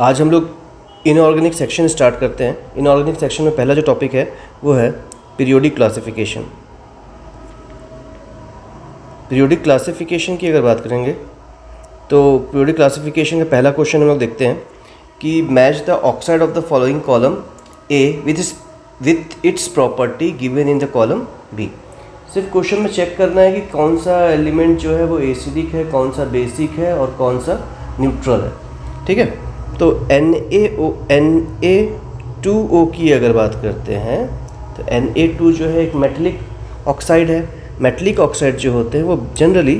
आज हम लोग इनऑर्गेनिक सेक्शन स्टार्ट करते हैं। इनऑर्गेनिक सेक्शन में पहला जो टॉपिक है वो है पीरियोडिक क्लासिफिकेशन। पीरियोडिक क्लासिफिकेशन की अगर बात करेंगे तो पीरियोडिक क्लासिफिकेशन का पहला क्वेश्चन हम लोग देखते हैं कि match the oxide of the following column A with its property given in the column B. सिर्फ क्वेश्चन में चेक करना है कि कौन सा एलिमेंट जो है वो एसिडिक है, कौन सा बेसिक है और कौन सा न्यूट्रल है। ठीक है, तो Na2O की अगर बात करते हैं तो Na2 जो है एक मेटलिक ऑक्साइड है। मेटलिक ऑक्साइड जो होते हैं वो जनरली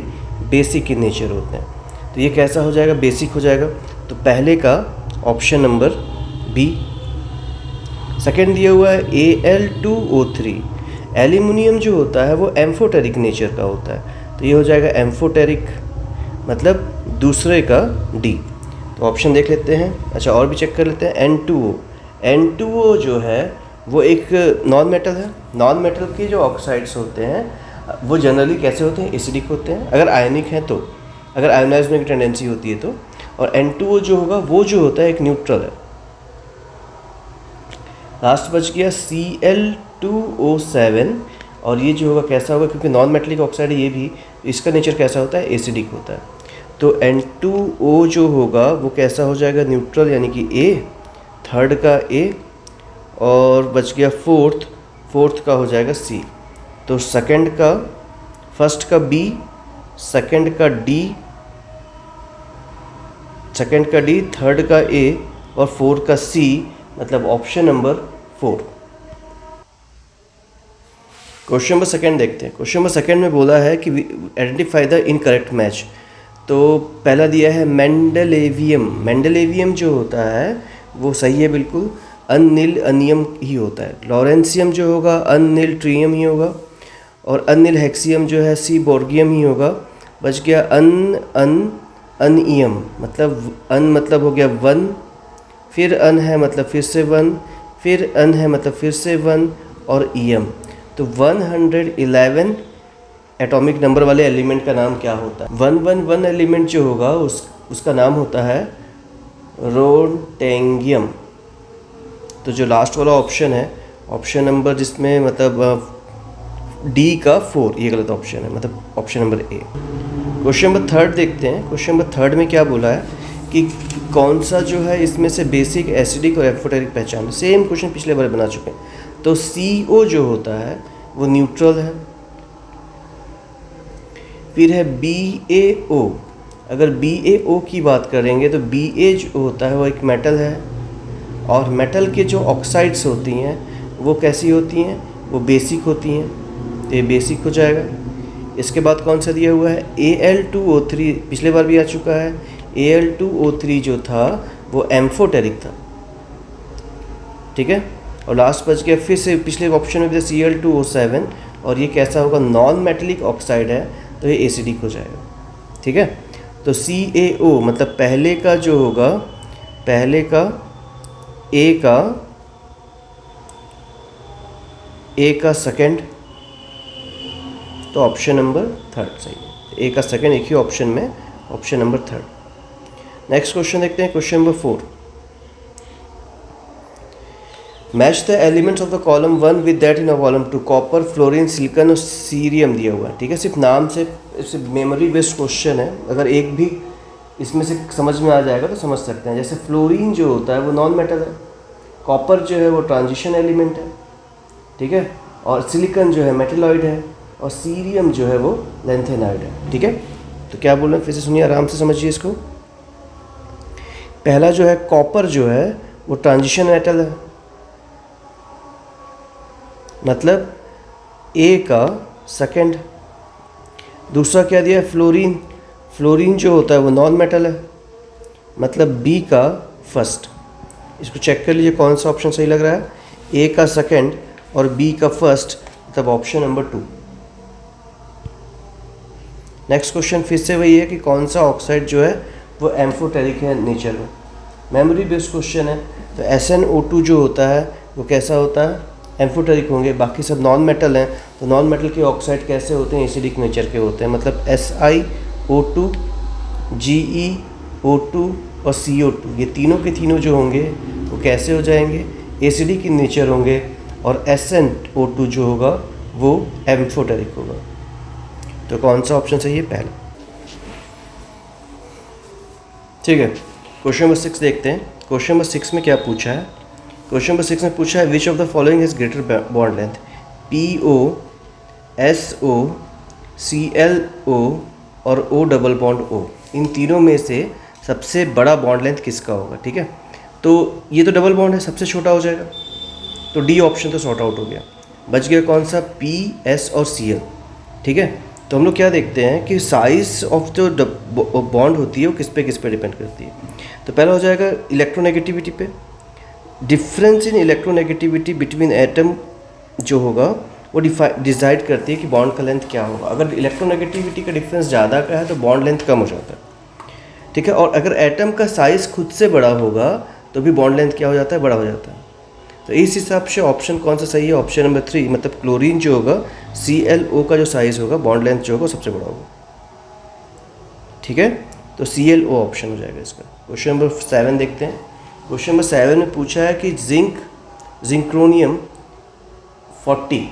बेसिक इन नेचर होते हैं। तो ये कैसा हो जाएगा? बेसिक हो जाएगा। तो पहले का ऑप्शन नंबर बी। सेकेंड दिया हुआ है Al2O3। एल्यूमिनियम जो होता है वो एम्फोटेरिक नेचर का होता है, तो ये हो जाएगा एम्फोटेरिक, मतलब दूसरे का डी। तो ऑप्शन देख लेते हैं। अच्छा, और भी चेक कर लेते हैं। N2O जो है वो एक नॉन मेटल है। नॉन मेटल के जो ऑक्साइड्स होते हैं वो जनरली कैसे होते हैं? एसिडिक होते हैं अगर आयनिक हैं तो, अगर आयोनाइज होने की टेंडेंसी होती है तो। और N2O जो होगा वो जो होता है एक न्यूट्रल है। लास्ट बच गया Cl2O7, और ये जो होगा कैसा होगा, क्योंकि नॉन मेटलिक ऑक्साइड है ये भी, इसका नेचर कैसा होता है? एसिडिक होता है। तो N2O जो होगा वो कैसा हो जाएगा? न्यूट्रल, यानी कि A। थर्ड का A, और बच गया फोर्थ का हो जाएगा C। तो फर्स्ट का B, सेकंड का D, थर्ड का A और फोर्थ का C, मतलब option number 4। Question number second देखते हैं। क्वेश्चन नंबर सेकंड में बोला है कि आइडेंटिफाई द इनकरेक्ट मैच। तो पहला दिया है मेंडेलेवियम। मेंडेलेवियम जो होता है वो सही है बिल्कुल, अनिल अनियम ही होता है। लॉरेंसियम जो होगा अनिल ट्रियम ही होगा, और अनिल हेक्सियम जो है सीबोर्गियम ही होगा। बच गया अनियम, मतलब हो गया 1, फिर अन है मतलब फिर से 1, फिर अन है मतलब फिर से 1, और ईएम। तो 111 एटॉमिक नंबर वाले एलिमेंट का नाम क्या होता है? 111 एलिमेंट जो होगा उसका नाम होता है रोटेंगियम। तो जो लास्ट वाला ऑप्शन है, ऑप्शन नंबर जिसमें मतलब डी का 4, ये गलत ऑप्शन है, मतलब option number A. Question number third देखते हैं। क्वेश्चन नंबर थर्ड में क्या बोला है कि कौन सा जो है इसमें से बेसिक, एसिडिक और एम्फोटेरिक पहचान। सेम क्वेश्चन पिछले बार बना चुके हैं। तो CO जो होता है वो न्यूट्रल है। फिर है BaO। अगर BaO की बात करेंगे तो Ba जो होता है वो एक मेटल है, और मेटल के जो ऑक्साइड्स होती हैं वो कैसी होती हैं? वो बेसिक होती हैं, तो ये बेसिक हो जाएगा। इसके बाद कौन सा दिया हुआ है? Al2O3, पिछले बार भी आ चुका है। Al2O3 जो था वो एम्फोटेरिक था। ठीक है, और लास्ट बच गया फिर से पिछले ऑप्शन में भी Cl2O7, और ये कैसा होगा? नॉन मेटलिक ऑक्साइड है, तो ये एसिडिक हो जाएगा। ठीक है, तो CaO मतलब पहले का जो होगा, पहले का A का सेकंड, तो ऑप्शन नंबर थर्ड सही है। A का सेकंड एक ही ऑप्शन में, option number third. Next question देखते हैं। Question number 4। Match the elements of the column 1 with that in a column 2। Copper, fluorine, silicon और सीरियम दिया हुआ है। ठीक है, सिर्फ नाम से मेमोरी बेस्ड क्वेश्चन है। अगर एक भी इसमें से समझ में आ जाएगा तो समझ सकते हैं। जैसे फ्लोरीन जो होता है वो नॉन मेटल है, कॉपर जो है वो ट्रांजिशन एलिमेंट है। ठीक है, और सिलिकॉन जो है मेटेलॉइड है, और सीरियम जो है वो लेंथेनाइड है। ठीक है, तो क्या बोल रहे हैं फिर से सुनिए, आराम से समझिए इसको। पहला जो है कॉपर जो है वो ट्रांजिशन मेटल है, मतलब A का सेकंड। दूसरा क्या दिया है? फ्लोरीन। फ्लोरीन जो होता है वो नॉन मेटल है, मतलब B का फर्स्ट। इसको चेक कर लीजिए कौन सा ऑप्शन सही लग रहा है। A का सेकंड और B का फर्स्ट, मतलब ऑप्शन नंबर 2। नेक्स्ट क्वेश्चन फिर से वही है कि कौन सा ऑक्साइड जो है वो एम्फोटेरिक है नेचर में। मेमोरी बेस्ड क्वेश्चन है। तो SnO2 जो होता है वो कैसा होता है? एम्फोटेरिक होंगे। बाकी सब नॉन मेटल हैं, तो नॉन मेटल के ऑक्साइड कैसे होते हैं? एसिडिक नेचर के होते हैं, मतलब SiO2, GeO2, और CO2, ये तीनों के तीनों जो होंगे वो कैसे हो जाएंगे, एसिडिक इन नेचर होंगे, और SnO2 जो होगा वो एम्फोटेरिक होगा। तो कौन सा ऑप्शन सही है, पहला। ठीक है, क्वेश्चन नंबर 6 देखते हैं। क्वेश्चन नंबर 6 में क्या पूछा है। क्वेश्चन नंबर 6 में पूछा है which of the following is greater bond length, PO, SO, ClO और O डबल बॉन्ड O, इन तीनों में से सबसे बड़ा बॉन्ड लेंथ किसका होगा। ठीक है, तो ये तो डबल बॉन्ड है, सबसे छोटा हो जाएगा, तो डी ऑप्शन तो सॉर्ट आउट हो गया। बच गया कौन सा, P, S और Cl। ठीक है, तो हम लोग क्या देखते हैं कि साइज ऑफ जो बॉन्ड होती है वो किस पे डिपेंड करती है। तो पहला हो जाएगा इलेक्ट्रोनेगेटिविटी पे। Difference in electronegativity between atom जो होगा वो डिसाइड करती है कि बॉन्ड का लेंथ क्या होगा। अगर इलेक्ट्रोनेगेटिविटी का डिफरेंस ज़्यादा का है तो बॉन्ड लेंथ कम हो जाता है। ठीक है, और अगर एटम का साइज़ खुद से बड़ा होगा तो भी बॉन्ड लेंथ क्या हो जाता है, बड़ा हो जाता है। तो इस हिसाब से ऑप्शन कौन सा सही है, ऑप्शन नंबर 3, मतलब क्लोरीन जो होगा ClO का जो साइज़ होगा, बॉन्ड लेंथ जो होगा सबसे बड़ा होगा। ठीक है, तो ClO ऑप्शन हो जाएगा इसका। क्वेश्चन नंबर 7 देखते हैं। क्वेश्चन नंबर 7 में पूछा है कि जिंक्रोनियम 40,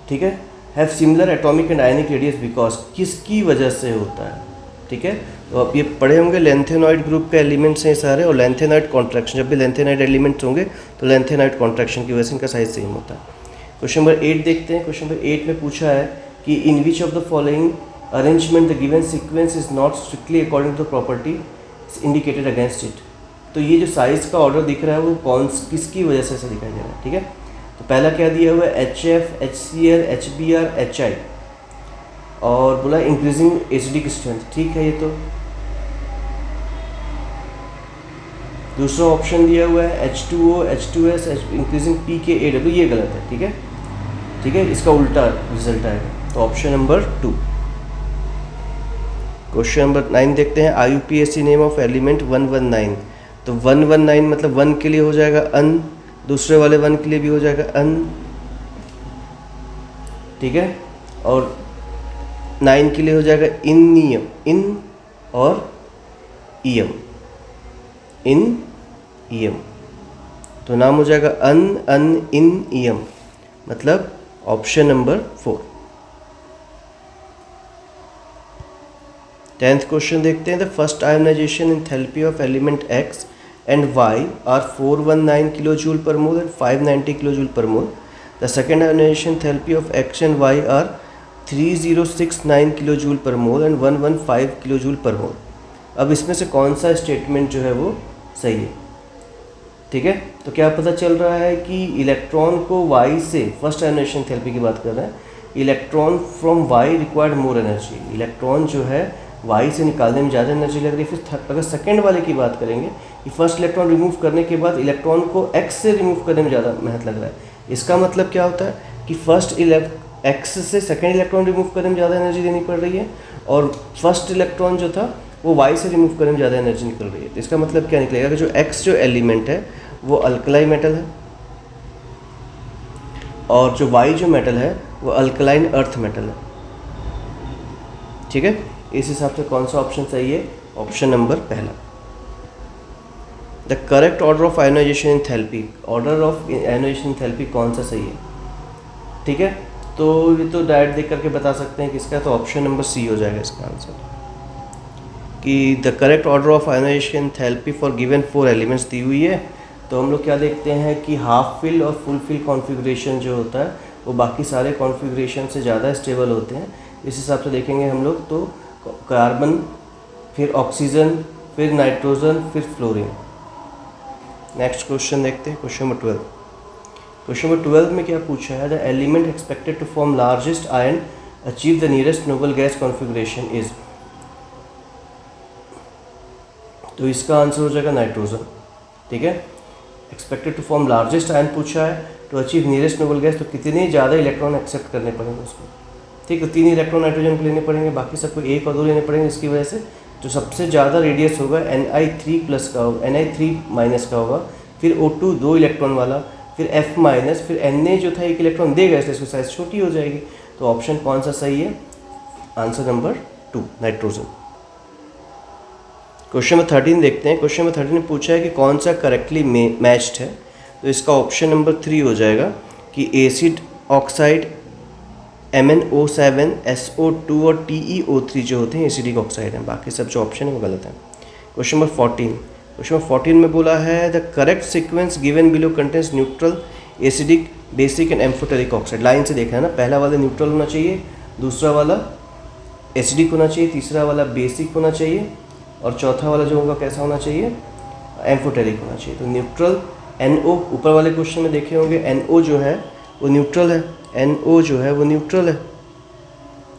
ठीक है, have similar atomic and ionic radius because, किसकी वजह से होता है। ठीक है, तो आप ये पढ़े होंगे लेंथेनॉइड ग्रुप के एलिमेंट्स हैं सारे, और लेंथेनॉइड कॉन्ट्रैक्शन, जब भी लेंथेनॉइड एलिमेंट्स होंगे तो लेंथेनॉइड कॉन्ट्रैक्शन की वजह से इनका साइज सेम होता है। क्वेश्चन नंबर 8 देखते हैं। क्वेश्चन नंबर 8 में पूछा है कि in which of the following arrangement the given sequence is not strictly according to the property indicated against it. तो ये जो साइज़ का ऑर्डर दिख रहा है वो किसकी वजह से ऐसा दिखाई दे रहा है। ठीक है, तो पहला क्या दिया हुआ है, HF, HCl, HBr, HI, और बोला इंक्रीजिंग एसिडिक स्ट्रेंथ। ठीक है, ये तो दूसरा ऑप्शन दिया हुआ है H2O, H2S, इंक्रीजिंग pKaW, ये गलत है। ठीक है, ठीक है, इसका उल्टा रिजल्ट आएगा, तो ऑप्शन नंबर 2। क्वेश्चन नंबर 9 देखते हैं। IUPAC नेम ऑफ एलिमेंट 119, तो 119 मतलब 1 के लिए हो जाएगा अन, दूसरे वाले 1 के लिए भी हो जाएगा अन। ठीक है, और 9 के लिए हो जाएगा इनियम, इन और ईयम, इन ईयम, तो नाम हो जाएगा अन इन ईयम, मतलब ऑप्शन नंबर 4। 10th क्वेश्चन देखते हैं। The first ionization enthalpy of element X and Y are 419 kilojule per mole and 590 kilojule per mole. The second ionization enthalpy of X and Y are 3069 kilojule per mole and 115 kilojule per mole. अब इसमें से कौन सा statement जो है वो सही है। ठीक है, तो क्या पता चल रहा है कि इलेक्ट्रॉन को Y से, फर्स्ट आयोनाइजेशन एंथैल्पी की बात कर रहे हैं, electron from Y required more energy. Electron जो है Y से निकालने में ज़्यादा एनर्जी लग रही है। फिर अगर सेकेंड वाले की बात करेंगे कि फर्स्ट इलेक्ट्रॉन रिमूव करने के बाद इलेक्ट्रॉन को X से रिमूव करने में ज़्यादा मेहनत लग रहा है। इसका मतलब क्या होता है कि फर्स्ट X से सेकेंड इलेक्ट्रॉन रिमूव करने में ज़्यादा एनर्जी देनी पड़ रही है, और फर्स्ट इलेक्ट्रॉन जो था वो Y से रिमूव करने में ज़्यादा एनर्जी निकल रही है। तो इसका मतलब क्या निकलेगा कि जो X जो एलिमेंट है वो अल्कलाई मेटल है, और जो Y जो मेटल है वो अल्कलाइन अर्थ मेटल है। ठीक है, इस हिसाब से कौन सा ऑप्शन सही है, ऑप्शन नंबर पहला। The correct order of ionisation enthalpy, order of ionisation enthalpy कौन सा सही है। ठीक है, तो ये तो डायरेक्ट देख करके बता सकते हैं किसका, तो ऑप्शन नंबर C हो जाएगा इसका आंसर, कि the correct order of ionisation enthalpy for given 4 elements दी हुई है। तो हम लोग क्या देखते हैं कि हाफ फिल और फुल फिल कॉन्फ़िगरेशन जो होता है वो बाकी सारे कॉन्फ़िगरेशन से ज़्यादा स्टेबल होते हैं। इस हिसाब से देखेंगे हम लोग तो कार्बन, फिर ऑक्सीजन, फिर नाइट्रोजन, फिर फ्लोरीन। नेक्स्ट क्वेश्चन देखते हैं, क्वेश्चन नंबर 12। क्वेश्चन नंबर 12 में क्या पूछा है, the element expected to form largest ion achieve the nearest noble gas configuration is. तो इसका आंसर हो जाएगा नाइट्रोजन। ठीक है, expected to form largest ion पूछा है, to achieve nearest noble gas, तो कितने ज़्यादा इलेक्ट्रॉन एक्सेप्ट करने पड़ेंगे उसको। ठीक है, 3 इलेक्ट्रॉन नाइट्रोजन को लेने पड़ेंगे, बाकी सबको 1 और 2 लेने पड़ेंगे। इसकी वजह से जो सबसे ज़्यादा रेडियस होगा Ni3+ का होगा, Ni3- का होगा, फिर O2 2 इलेक्ट्रॉन वाला, फिर F-, फिर Na जो था 1 इलेक्ट्रॉन देगा, इसलिए इसकी साइज़ छोटी हो जाएगी। तो ऑप्शन कौन सा सही है, answer number 2 nitrogen. Question number 13 देखते हैं। क्वेश्चन नंबर 13 में पूछा है कि कौन सा करेक्टली मैच्ड है। तो इसका ऑप्शन नंबर 3 हो जाएगा कि एसिड ऑक्साइड MnO7 SO2 और TeO3 जो होते हैं एसिडिक ऑक्साइड हैं। बाकी सब जो ऑप्शन है वो गलत है। क्वेश्चन नंबर 14, क्वेश्चन नंबर 14 में बोला है the correct sequence given below contains neutral, acidic, basic and amphoteric oxide. Line से देखा है ना, पहला वाला न्यूट्रल होना चाहिए, दूसरा वाला एसिडिक होना चाहिए, तीसरा वाला बेसिक होना चाहिए और चौथा वाला जो होगा कैसा होना चाहिए, एम्फोटेरिक होना चाहिए। तो न्यूट्रल NO, ऊपर वाले क्वेश्चन में देखे होंगे NO जो है वो न्यूट्रल है, NO जो है वो न्यूट्रल है,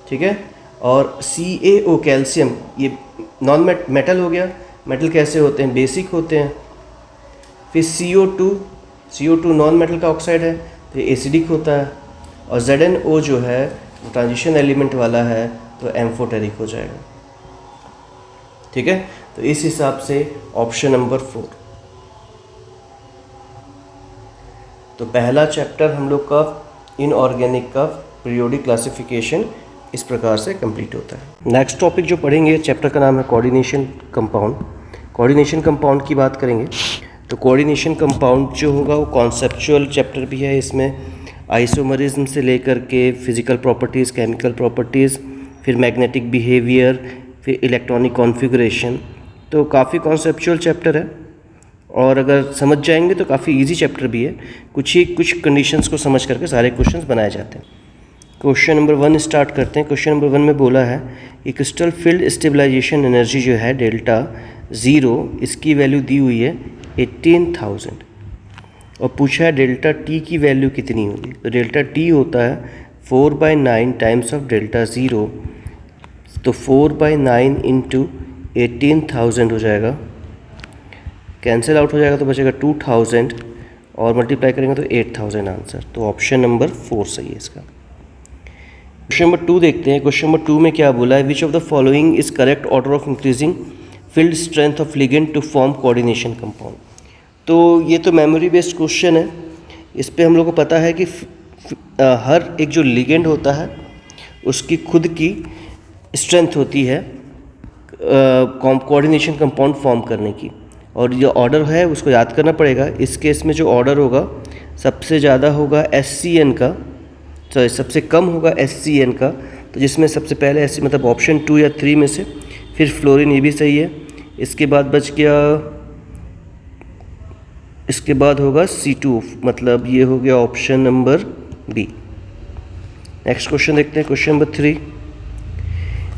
ठीक है। और CaO कैल्शियम ये नॉन मेटल हो गया। मेटल कैसे होते हैं, बेसिक होते हैं। फिर CO2 नॉन मेटल का ऑक्साइड है तो ये एसिडिक होता है। और ZnO जो है वो ट्रांजिशन एलिमेंट वाला है तो एम्फोटेरिक हो जाएगा, ठीक है। तो इस हिसाब से ऑप्शन नंबर 4। तो पहला चैप्टर हम लोग का इनऑर्गेनिक का पीरियोडिक क्लासिफिकेशन इस प्रकार से कंप्लीट होता है। नेक्स्ट टॉपिक जो पढ़ेंगे चैप्टर का नाम है कोऑर्डिनेशन कंपाउंड। कोऑर्डिनेशन कंपाउंड की बात करेंगे तो कोऑर्डिनेशन कंपाउंड जो होगा वो कॉन्सेप्चुअल चैप्टर भी है। इसमें आइसोमरिज्म से लेकर के फिजिकल प्रॉपर्टीज़, केमिकल प्रॉपर्टीज़, फिर मैग्नेटिक बिहेवियर, फिर इलेक्ट्रॉनिक कॉन्फ़िगरेशन, तो काफ़ी कॉन्सेप्चुअल चैप्टर है और अगर समझ जाएंगे तो काफ़ी इजी चैप्टर भी है। कुछ कंडीशंस को समझ करके सारे क्वेश्चंस बनाए जाते हैं। क्वेश्चन नंबर 1 स्टार्ट करते हैं। क्वेश्चन नंबर 1 में बोला है कि क्रिस्टल फील्ड स्टेबलाइजेशन एनर्जी जो है डेल्टा 0, इसकी वैल्यू दी हुई है 18,000 और पूछा है डेल्टा T की वैल्यू कितनी होगी। तो डेल्टा T होता है 4/9 टाइम्स ऑफ डेल्टा 0, तो 4/9 इंटू 18,000 हो जाएगा, कैंसिल आउट हो जाएगा तो बचेगा 2000 और मल्टीप्लाई करेंगे तो 8000 आंसर। तो ऑप्शन नंबर 4 सही है इसका। क्वेश्चन नंबर 2 देखते हैं। क्वेश्चन नंबर 2 में क्या बोला है, which of the following is correct order of increasing field strength of ligand to form coordination compound. तो ये तो मेमोरी बेस्ड क्वेश्चन है। इस पे हम लोग को पता है कि हर एक जो लिगेंड होता है उसकी खुद की स्ट्रेंथ होती है कोऑर्डिनेशन कंपाउंड फॉर्म करने की, और जो ऑर्डर है उसको याद करना पड़ेगा। इस केस में जो ऑर्डर होगा सबसे ज़्यादा होगा SCN का, सॉरी सबसे कम होगा SCN का, तो जिसमें सबसे पहले SC मतलब ऑप्शन 2 या 3 में से, फिर फ्लोरीन ये भी सही है। इसके बाद बच गया, इसके बाद होगा C2 मतलब ये हो गया option number B। Next question देखते हैं। Question number 3,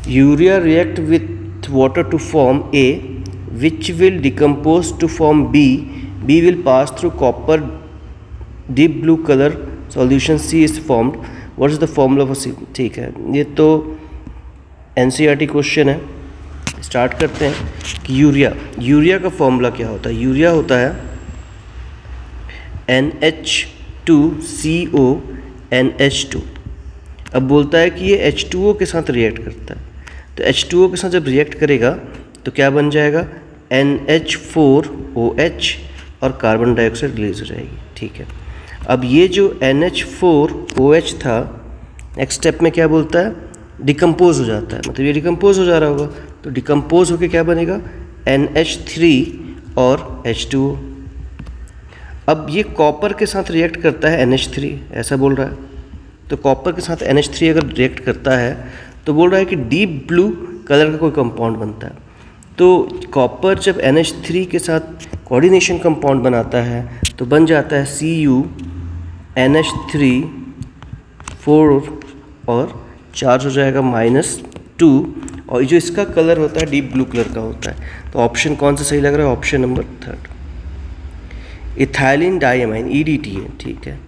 urea react with water to form A which will decompose to form B. B will pass through copper deep blue color solution C is formed. What is the formula for C? ठीक है, ये तो NCERT question है। Start करते हैं कि urea का formula क्या होता है। यूरिया होता है NH2CO NH2। अब बोलता है कि ये H2O के साथ रिएक्ट करता है, तो H2O के साथ जब रिएक्ट करेगा तो क्या बन जाएगा, NH4OH और कार्बन डाइऑक्साइड रिलीज हो जाएगी, ठीक है। अब ये जो NH4OH था नेक्स्ट स्टेप में क्या बोलता है, डिकम्पोज हो जाता है, मतलब ये डिकम्पोज हो जा रहा होगा, तो डिकम्पोज होके क्या बनेगा, NH3 और H2O। अब ये कॉपर के साथ रिएक्ट करता है NH3, ऐसा बोल रहा है। तो कॉपर के साथ NH3 अगर रिएक्ट करता है तो बोल रहा है कि डीप ब्लू कलर का कोई कंपाउंड बनता है। तो कॉपर जब NH3 के साथ कोऑर्डिनेशन कंपाउंड बनाता है तो बन जाता है CuNH3 4 और चार्ज हो जाएगा -2, और जो इसका कलर होता है डीप ब्लू कलर का होता है। तो ऑप्शन कौन सा सही लग रहा है, option number 3 ethylene diamine EDTA, ठीक है,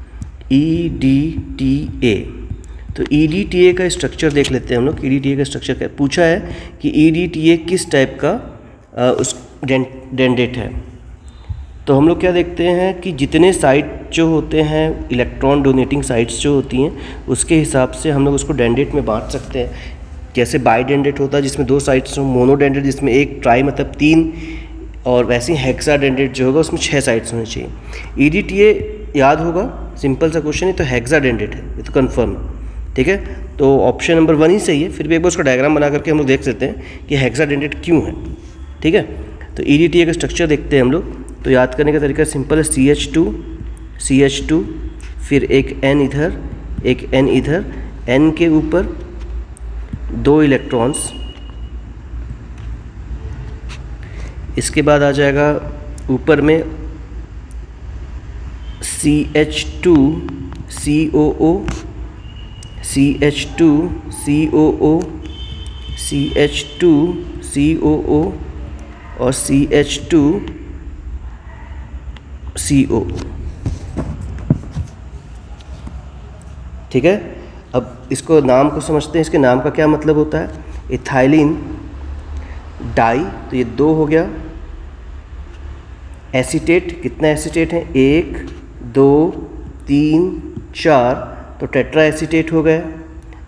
EDTA। तो EDTA का स्ट्रक्चर देख लेते हैं हम लोग। EDTA का स्ट्रक्चर क्या पूछा है कि EDTA किस टाइप का उस डेंडेट है। तो हम लोग क्या देखते हैं कि जितने साइट जो होते हैं इलेक्ट्रॉन डोनेटिंग साइट्स जो होती हैं उसके हिसाब से हम लोग उसको डेंडेट में बांट सकते हैं। जैसे बाई डेंडेट होता है जिसमें 2 साइट्स हों, मोनो डेंडेट जिसमें एक ट्राई मतलब 3, और वैसे ही हेक्सा डेंडेट जो होगा उसमें 6 साइट्स होने चाहिए। EDTA याद होगा, सिंपल सा क्वेश्चन है, तो हेक्सा डेंडेट है, ये तो कन्फर्म है, ठीक है। तो ऑप्शन नंबर 1 ही सही है। फिर भी एक बार उसका डायग्राम बना करके हम लोग देख सकते हैं कि हेक्सा डेंडेट क्यों है। ठीक है। तो EDTA का स्ट्रक्चर देखते हैं हम लोग। तो याद करने का तरीका सिंपल है, CH2, फिर एक N इधर, एक N इधर, N के ऊपर 2 इलेक्ट्रॉन्स, इसके बाद आ जाएगा ऊपर में CH2 COO, CH2 COO, CH2 COO और CH2 CO। ठीक है। अब इसको नाम को समझते हैं, इसके नाम का क्या मतलब होता है। इथाइलिन डाई, तो ये 2 हो गया। एसीटेट, कितना एसीटेट है, 1 2 3 4, तो टेट्रा एसीटेट हो गया।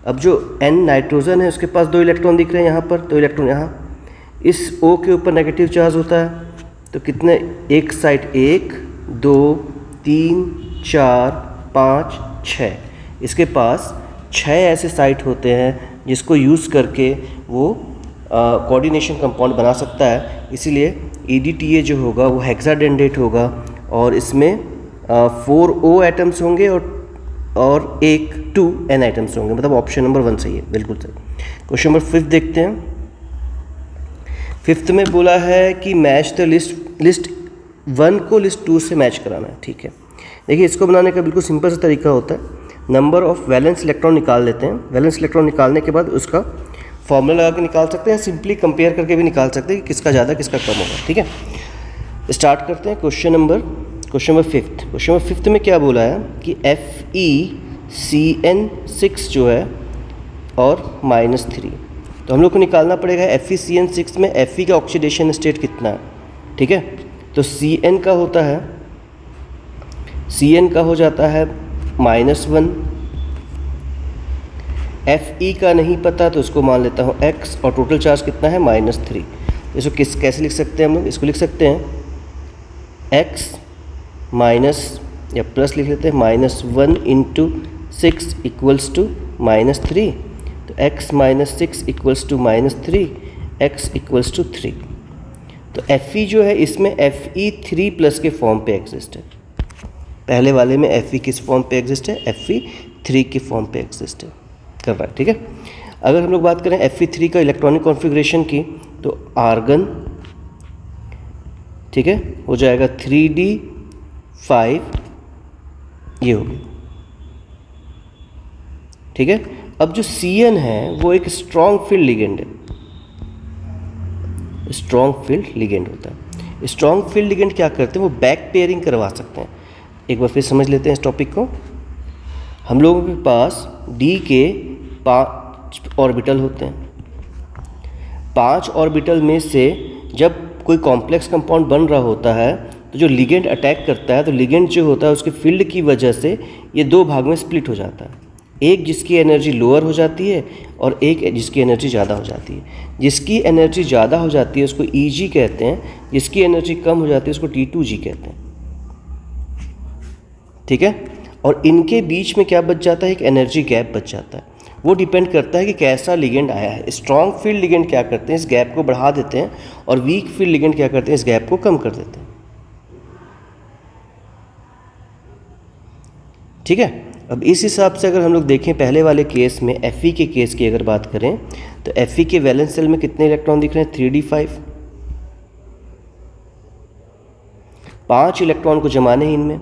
अब जो N नाइट्रोजन है उसके पास 2 इलेक्ट्रॉन दिख रहे हैं यहाँ पर, 2 इलेक्ट्रॉन यहाँ, इस O के ऊपर नेगेटिव चार्ज होता है, तो कितने, एक साइड 1 2 3 4 5 6, इसके पास 6 ऐसे साइट होते हैं जिसको यूज़ करके वो कोऑर्डिनेशन कंपाउंड बना सकता है। इसीलिए EDTA जो होगा वो हेक्साडेंडेट होगा और इसमें 4 O एटम्स होंगे और 2 N एटम्स होंगे, मतलब ऑप्शन नंबर 1 सही है, बिल्कुल सही। क्वेश्चन नंबर 5 देखते हैं। 5th में बोला है कि मैच द लिस्ट 1 को लिस्ट 2 से मैच कराना है। ठीक है, देखिए इसको बनाने का बिल्कुल सिंपल सा तरीका होता है। नंबर ऑफ वैलेंस इलेक्ट्रॉन निकाल लेते हैं। वैलेंस इलेक्ट्रॉन निकालने के बाद उसका फॉर्मूला लगा के निकाल सकते हैं, सिंपली कंपेयर करके भी निकाल सकते हैं कि किसका ज़्यादा किसका कम होगा। ठीक है, स्टार्ट करते हैं। Question number 5th। Question number 5th में क्या बोला है कि FeCN6 जो है और -3, तो हम लोग को निकालना पड़ेगा FeCN6 में Fe का ऑक्सीडेशन स्टेट कितना है। ठीक है, तो Cn का होता है, Cn का हो जाता है -1, Fe का नहीं पता तो उसको मान लेता हूँ x, और टोटल चार्ज कितना है -3। इसको कैसे लिख सकते हैं हम लोग, इसको लिख सकते हैं x माइनस या प्लस लिख लेते हैं -1 × 6 इक्वल्स टू -3, तो x - 6 equals to -3, x equals to 3। तो Fe जो है इसमें Fe3+ के फॉर्म पे एग्जिस्ट है। पहले वाले में Fe किस फॉर्म पे एग्जिस्ट है, Fe3 के फॉर्म पे एग्जिस्ट है, कर रहा है। ठीक है, अगर हम लोग बात करें Fe3 का इलेक्ट्रॉनिक कॉन्फ़िगरेशन की, तो आर्गन, ठीक है, हो जाएगा 3d5, ये हो गया। ठीक है, अब जो Cn है वो एक स्ट्रॉन्ग फील्ड लिगेंड है, स्ट्रॉन्ग फील्ड लिगेंड होता है। स्ट्रॉन्ग फील्ड लिगेंड क्या करते हैं, वो बैक पेयरिंग करवा सकते हैं। एक बार फिर समझ लेते हैं इस टॉपिक को। हम लोगों के पास D के 5 ऑर्बिटल होते हैं। 5 ऑर्बिटल में से जब कोई कॉम्प्लेक्स कंपाउंड बन रहा होता है तो जो लिगेंड अटैक करता है, तो लिगेंड जो होता है उसके फील्ड की वजह से ये 2 भाग में स्प्लिट हो जाता है। एक जिसकी एनर्जी लोअर हो जाती है और एक जिसकी एनर्जी ज़्यादा हो जाती है। जिसकी एनर्जी ज़्यादा हो जाती है उसको Eg कहते हैं, जिसकी एनर्जी कम हो जाती है उसको T2G कहते हैं। ठीक है, और इनके बीच में क्या बच जाता है, एक एनर्जी गैप बच जाता है। वो डिपेंड करता है कि कैसा लिगेंड आया है। स्ट्रॉन्ग फील्ड लिगेंड क्या करते हैं, इस गैप को बढ़ा देते हैं, और वीक फील्ड लिगेंड क्या करते हैं, इस गैप को कम कर देते हैं। ठीक है, अब इस हिसाब से अगर हम लोग देखें पहले वाले केस में Fe के केस की अगर बात करें, तो Fe के वैलेंस सेल में कितने इलेक्ट्रॉन दिख रहे हैं, 3d5। 5 इलेक्ट्रॉन को जमाने हैं इनमें।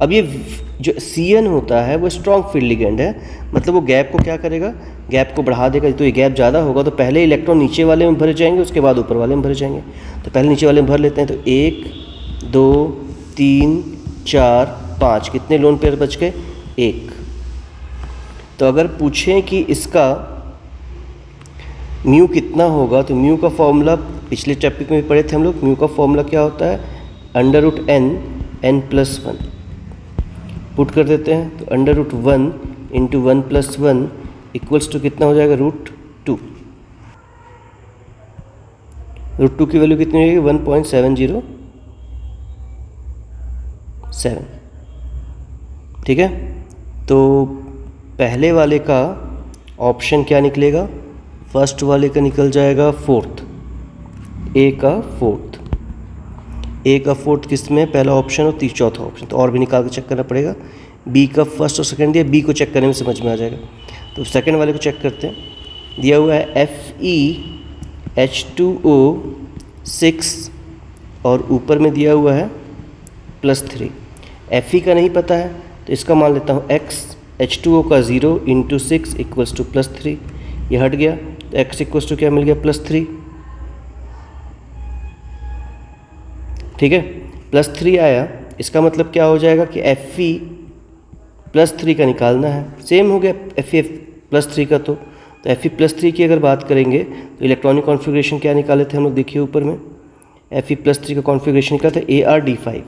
अब ये जो Cn होता है वो स्ट्रॉन्ग फील्ड लिगेंड है, मतलब वो गैप को क्या करेगा, गैप को बढ़ा देगा। तो ये गैप ज़्यादा होगा तो पहले इलेक्ट्रॉन नीचे वाले में भरे जाएंगे, उसके बाद ऊपर वाले में भरे जाएंगे। तो पहले नीचे वाले में भर लेते हैं। तो 1 2 3 4 5, कितने लोन पेयर बच गए, 1। तो अगर पूछें कि इसका म्यू कितना होगा, तो म्यू का फॉर्मूला पिछले टॉपिक में पढ़े थे हम लोग। म्यू का फॉर्मूला क्या होता है, √n+1 पुट कर देते हैं। तो √1 × 1+1 इक्वल्स टू कितना हो जाएगा, √2। √2 की वैल्यू कितनी होगी, 1.707। ठीक है, तो पहले वाले का ऑप्शन क्या निकलेगा, फर्स्ट वाले का निकल जाएगा 4th, ए का फोर्थ किस में, पहला ऑप्शन और चौथा ऑप्शन, तो और भी निकाल के चेक करना पड़ेगा। बी का फर्स्ट और सेकंड दिया, बी को चेक करने में समझ में आ जाएगा। तो सेकंड वाले को चेक करते हैं। दिया हुआ है FeH2O6 और ऊपर में दिया हुआ है +3। Fe का नहीं पता है तो इसका मान लेता हूँ x, H2O का 0 × 6 = +3, ये हट गया तो x = क्या मिल गया, +3। ठीक है, +3 आया, इसका मतलब क्या हो जाएगा कि Fe +3 का निकालना है। सेम हो गया Fe +3 का, तो Fe +3 की अगर बात करेंगे तो इलेक्ट्रॉनिक कॉन्फ़िगरेशन क्या निकाले थे हम लोग, देखिए ऊपर में Fe +3 का कॉन्फ़िगरेशन निकाला था ArD5।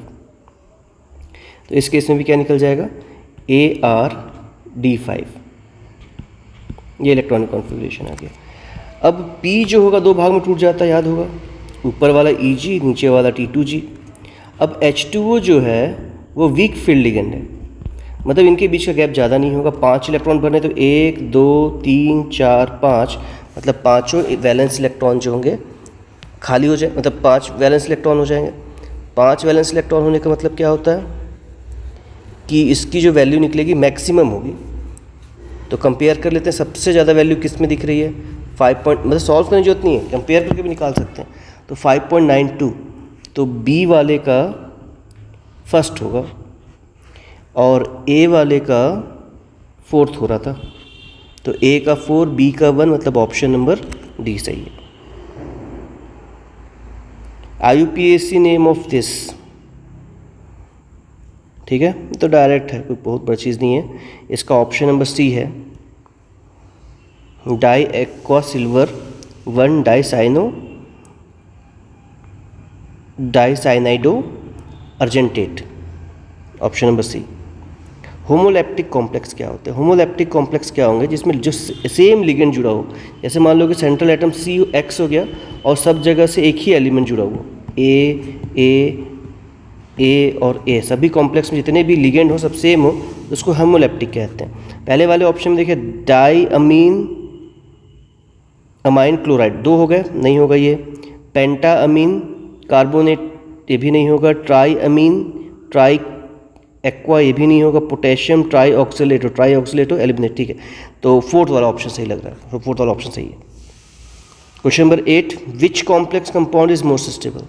तो इस केस में भी क्या निकल जाएगा, ArD5, ये इलेक्ट्रॉनिक कॉन्फ़िगरेशन आ गया। अब P जो होगा दो भाग में टूट जाता है, याद होगा, ऊपर वाला Eg, नीचे वाला T2G। अब H2O जो है वो वीक फील्ड लिगेंड है, मतलब इनके बीच का गैप ज़्यादा नहीं होगा। 5 इलेक्ट्रॉन भरने तो 1 2 3 4 5, मतलब पाँचों वैलेंस इलेक्ट्रॉन जो होंगे खाली हो जाए, मतलब 5 वैलेंस इलेक्ट्रॉन हो जाएंगे। 5 वैलेंस इलेक्ट्रॉन होने का मतलब क्या होता है कि इसकी जो वैल्यू निकलेगी मैक्सिमम होगी। तो कंपेयर कर लेते हैं, सबसे ज़्यादा वैल्यू किस में दिख रही है, 5 मतलब सॉल्व करने की जरूरत नहीं है, कंपेयर करके भी निकाल सकते हैं। तो 5.92, तो बी वाले का फर्स्ट होगा और ए वाले का फोर्थ हो रहा था, तो ए का 4, बी का 1, मतलब ऑप्शन नंबर डी सही है। IUPAC नेम ऑफ दिस, ठीक है, तो डायरेक्ट है, कोई बहुत बड़ी चीज़ नहीं है। इसका ऑप्शन नंबर सी है, diaqua silver 1 dicyanidoargentate, option number C. Homoleptic complex क्या होते हैं, होमोलैप्टिक कॉम्प्लेक्स क्या होंगे, जिसमें जो सेम लिगेंड जुड़ा हो। जैसे मान लो कि सेंट्रल एटम CX हो गया और सब जगह से एक ही एलिमेंट जुड़ा हुआ, ए और ए, सभी कॉम्प्लेक्स में जितने भी लिगेंड हो सब सेम हो, तो उसको होमोलैप्टिक कहते हैं। पहले वाले ऑप्शन में देखिए अमाइन क्लोराइड 2 हो गए, नहीं होगा ये। पेंटाअमीन कार्बोनेट, ये भी नहीं होगा। ट्राई एक्वा, ये भी नहीं होगा। पोटेशियम ट्राईऑक्सिलेटो एलिमिनेट, ठीक है। तो फोर्थ वाला ऑप्शन सही लग रहा है, तो फोर्थ वाला ऑप्शन सही है। Question number 8, which complex compound is most stable,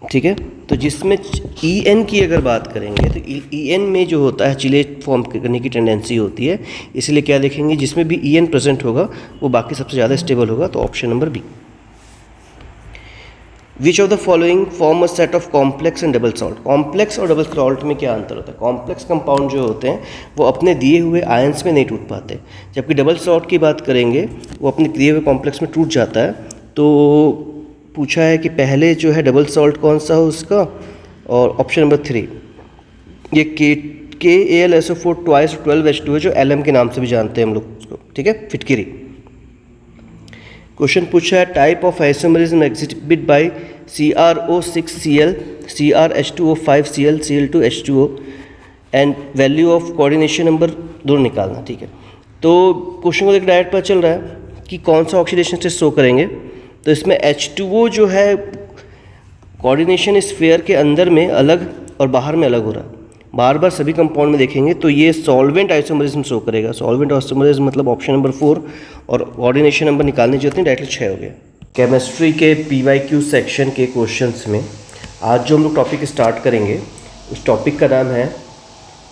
ठीक है। तो जिसमें EN की अगर बात करेंगे तो EN में जो होता है चिलेट फॉर्म करने की टेंडेंसी होती है, इसलिए क्या देखेंगे, जिसमें भी EN प्रेजेंट होगा वो बाकी सबसे ज़्यादा स्टेबल होगा, तो option number B. Which of the following form a set of complex and double salt, complex और डबल सॉल्ट में क्या अंतर होता है। कॉम्प्लेक्स कंपाउंड जो होते हैं वो अपने दिए हुए आयंस में नहीं टूट पाते, जबकि डबल सॉल्ट की बात करेंगे वो अपने दिए हुए कॉम्प्लेक्स में टूट जाता है। तो पूछा है कि पहले जो है डबल सॉल्ट कौन सा हो उसका, और ऑप्शन नंबर 3 ये KAlSO4 ट्वाइस 12H2 है, जो LM के नाम से भी जानते हैं हम लोग उसको, ठीक है, फिटकिरी। क्वेश्चन पूछा है type of isomerism exhibit by CrO6Cl CrH2O5Cl Cl2H2O and value of coordination number दोनों निकालना, ठीक है। तो क्वेश्चन को देख डायरेक्ट पता चल रहा है कि कौन सा ऑक्सीडेशन स्टेट शो करेंगे। तो इसमें H2O जो है कोऑर्डिनेशन स्फीयर के अंदर में अलग और बाहर में अलग हो रहा है, बार बार सभी कंपाउंड में देखेंगे तो ये सॉल्वेंट आइसोमरिज्म शो करेगा। सॉल्वेंट आइसोमरिज्म मतलब ऑप्शन नंबर 4, और कोऑर्डिनेशन नंबर निकालने जो होते हैं डायरेक्टली 6 हो गया। केमिस्ट्री के PYQ सेक्शन के क्वेश्चंस में आज जो हम लोग टॉपिक स्टार्ट करेंगे उस टॉपिक का नाम है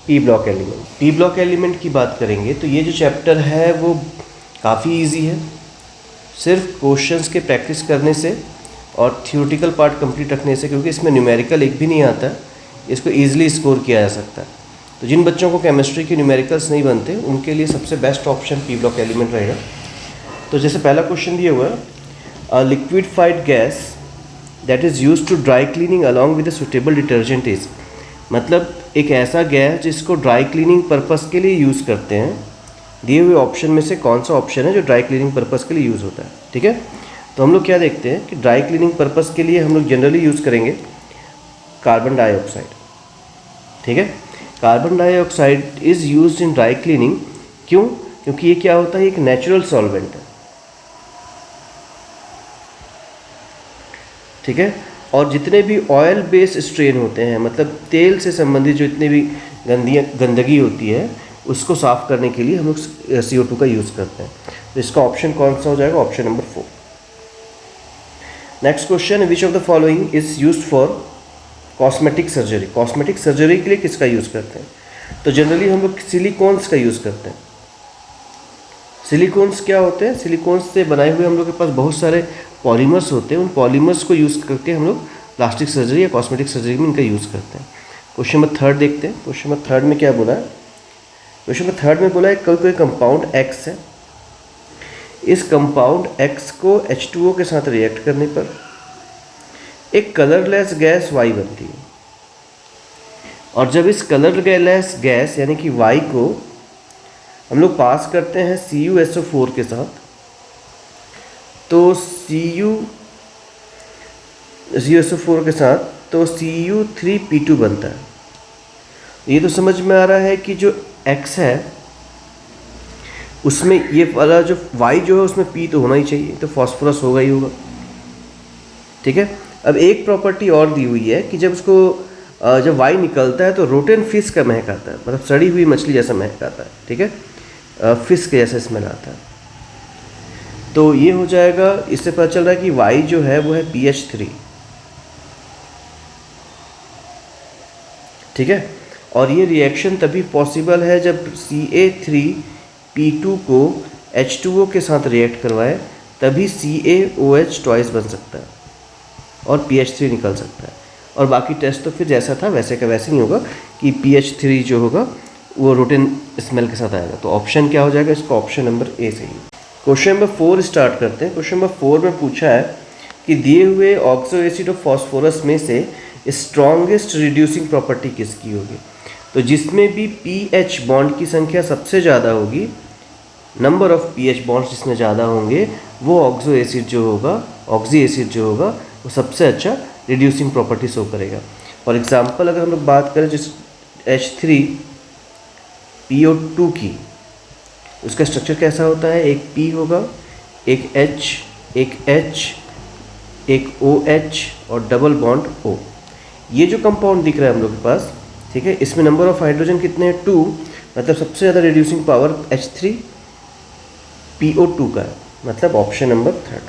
P block element. P block element की बात करेंगे तो ये जो चैप्टर है वो काफ़ी ईजी है, सिर्फ क्वेश्चंस के प्रैक्टिस करने से और थियोरेटिकल पार्ट कंप्लीट रखने से, क्योंकि इसमें न्यूमेरिकल एक भी नहीं आता है, इसको ईजिली स्कोर किया जा सकता है। तो जिन बच्चों को केमिस्ट्री के न्यूमेरिकल्स नहीं बनते उनके लिए सबसे best option P block element रहेगा। तो जैसे पहला क्वेश्चन दिया हुआ है, liquefied gas that is use to dry cleaning along with suitable detergent is, मतलब एक ऐसा गैस जिसको ड्राई क्लीनिंग पर्पस के लिए यूज़ करते हैं। दिए हुए ऑप्शन में से कौन सा ऑप्शन है जो ड्राई क्लीनिंग पर्पस के लिए यूज़ होता है, ठीक है। तो हम लोग क्या देखते हैं कि ड्राई क्लीनिंग पर्पस के लिए हम लोग जनरली यूज़ करेंगे कार्बन डाइऑक्साइड, ठीक है। Carbon dioxide is used in dry cleaning, क्यों, क्योंकि ये क्या होता है, एक नेचुरल सॉल्वेंट है, ठीक है। और जितने भी ऑयल बेस्ड स्ट्रेन होते हैं, मतलब तेल से संबंधित जो इतनी भी गंदगी होती है उसको साफ़ करने के लिए हम लोग CO2 का यूज़ करते हैं। तो इसका ऑप्शन कौन सा हो जाएगा? Option number 4। Next question, which of the following is used for cosmetic surgery? Cosmetic surgery के लिए किसका यूज़ करते हैं? तो जनरली हम लोग सिलिकॉन्स का यूज़ करते हैं। सिलिकॉन्स क्या होते हैं? सिलिकॉन्स से बनाए हुए हम लोग के पास बहुत सारे पॉलीमर्स होते हैं। उन पॉलीमर्स को यूज़ करके हम लोग प्लास्टिक सर्जरी या कॉस्मेटिक सर्जरी में इनका यूज़ करते हैं। क्वेश्चन नंबर 3 देखते हैं। क्वेश्चन नंबर 3 में क्या बोला है? क्वेश्चन नंबर 3 में बोला है कोई कंपाउंड X है, इस कंपाउंड X को H2O के साथ रिएक्ट करने पर एक कलरलेस गैस Y बनती है, और जब इस कलरलेस गैस यानी कि Y को हम लोग पास करते हैं CuSO4 के साथ, तो CuSO4 के साथ तो Cu3P2 बनता है। ये तो समझ में आ रहा है कि जो X है उसमें ये वाला जो Y जो है उसमें P तो होना ही चाहिए, तो फॉस्फोरस होगा ही होगा। ठीक है। अब एक प्रॉपर्टी और दी हुई है कि जब उसको जब Y निकलता है तो रोटेन फिश का महक आता है, मतलब सड़ी हुई मछली जैसा महक आता है। ठीक है, फिश के जैसा स्मेल आता है। तो ये हो जाएगा, इससे पता चल रहा है कि Y जो है वो है PH3। ठीक है, और ये रिएक्शन तभी पॉसिबल है जब Ca3P2 को H2O के साथ रिएक्ट करवाए, तभी CaOH ट्वाइस बन सकता है और PH3 निकल सकता है। और बाकी टेस्ट तो फिर जैसा था वैसे का वैसे नहीं होगा कि PH3 जो होगा वो रोटेन स्मेल के साथ आएगा। तो ऑप्शन क्या हो जाएगा इसका? ऑप्शन नंबर ए सही। क्वेश्चन नंबर 4 स्टार्ट करते हैं। क्वेश्चन नंबर 4 में पूछा है कि दिए हुए ऑक्सो एसिड ऑफ फॉस्फोरस में से स्ट्रॉन्गेस्ट रिड्यूसिंग प्रॉपर्टी किसकी होगी? तो जिसमें भी पीएच बॉन्ड की संख्या सबसे ज़्यादा होगी, नंबर ऑफ पीएच बॉन्ड्स जिसमें ज़्यादा होंगे, वो ऑक्सो एसिड जो होगा, ऑक्सी एसिड जो होगा, वो सबसे अच्छा रिड्यूसिंग प्रॉपर्टी शो करेगा। फॉर एग्जांपल अगर हम लोग बात करें जिस H3PO2 की, उसका स्ट्रक्चर कैसा होता है? एक P होगा, एक H, एक H, एक OH और डबल बॉन्ड O। ये जो कंपाउंड दिख रहा है हम लोग के पास, ठीक है, इसमें नंबर ऑफ हाइड्रोजन कितने हैं? 2, मतलब सबसे ज़्यादा रिड्यूसिंग पावर H3PO2 का है, मतलब ऑप्शन नंबर 3।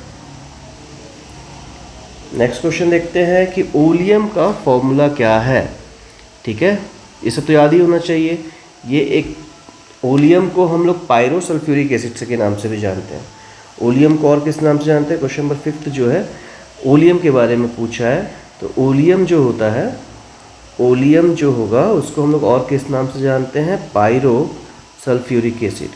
नेक्स्ट क्वेश्चन देखते हैं कि ओलियम का फॉर्मूला क्या है। ठीक है, ये सब तो याद ही होना चाहिए। ये एक ओलियम को हम लोग पायरोसल्फ्यूरिक एसिड के नाम से भी जानते हैं। ओलियम को और किस नाम से जानते हैं? क्वेश्चन नंबर 5 जो है ओलियम के बारे में पूछा है। तो ओलियम जो होता है, ओलियम जो होगा उसको हम लोग और किस नाम से जानते हैं? Pyrosulphuric acid.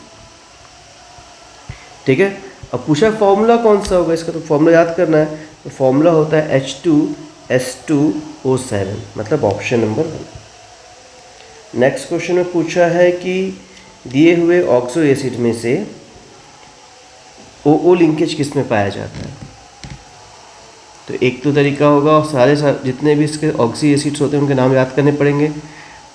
ठीक है, अब पूछा फॉर्मूला कौन सा होगा इसका, तो फॉर्मूला याद करना है। तो फॉर्मूला होता है H2S2O7, मतलब ऑप्शन नंबर 1। नेक्स्ट क्वेश्चन में पूछा है कि दिए हुए ऑक्सो एसिड में से OO लिंकेज किस में पाया जाता है? तो एक तो तरीका होगा, और सारे जितने भी इसके ऑक्सी एसिड्स होते हैं उनके नाम याद करने पड़ेंगे।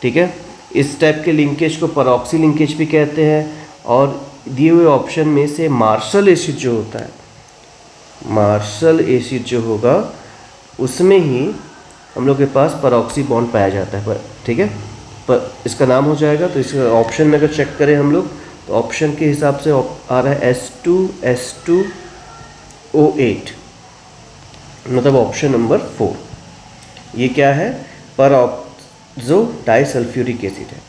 ठीक है, इस टाइप के लिंकेज को परऑक्सी लिंकेज भी कहते हैं। और दिए हुए ऑप्शन में से मार्शल एसिड जो होता है, मार्शल एसिड जो होगा उसमें ही हम लोग के पास परऑक्सी बॉन्ड पाया जाता है। ठीक है, पर इसका नाम हो जाएगा। तो इसका ऑप्शन में अगर चेक करें हम लोग, तो ऑप्शन के हिसाब से आ रहा है S2S2O8, मतलब ऑप्शन नंबर 4। ये क्या है? परऑक्सो डाइसल्फ्यूरिक एसिड है।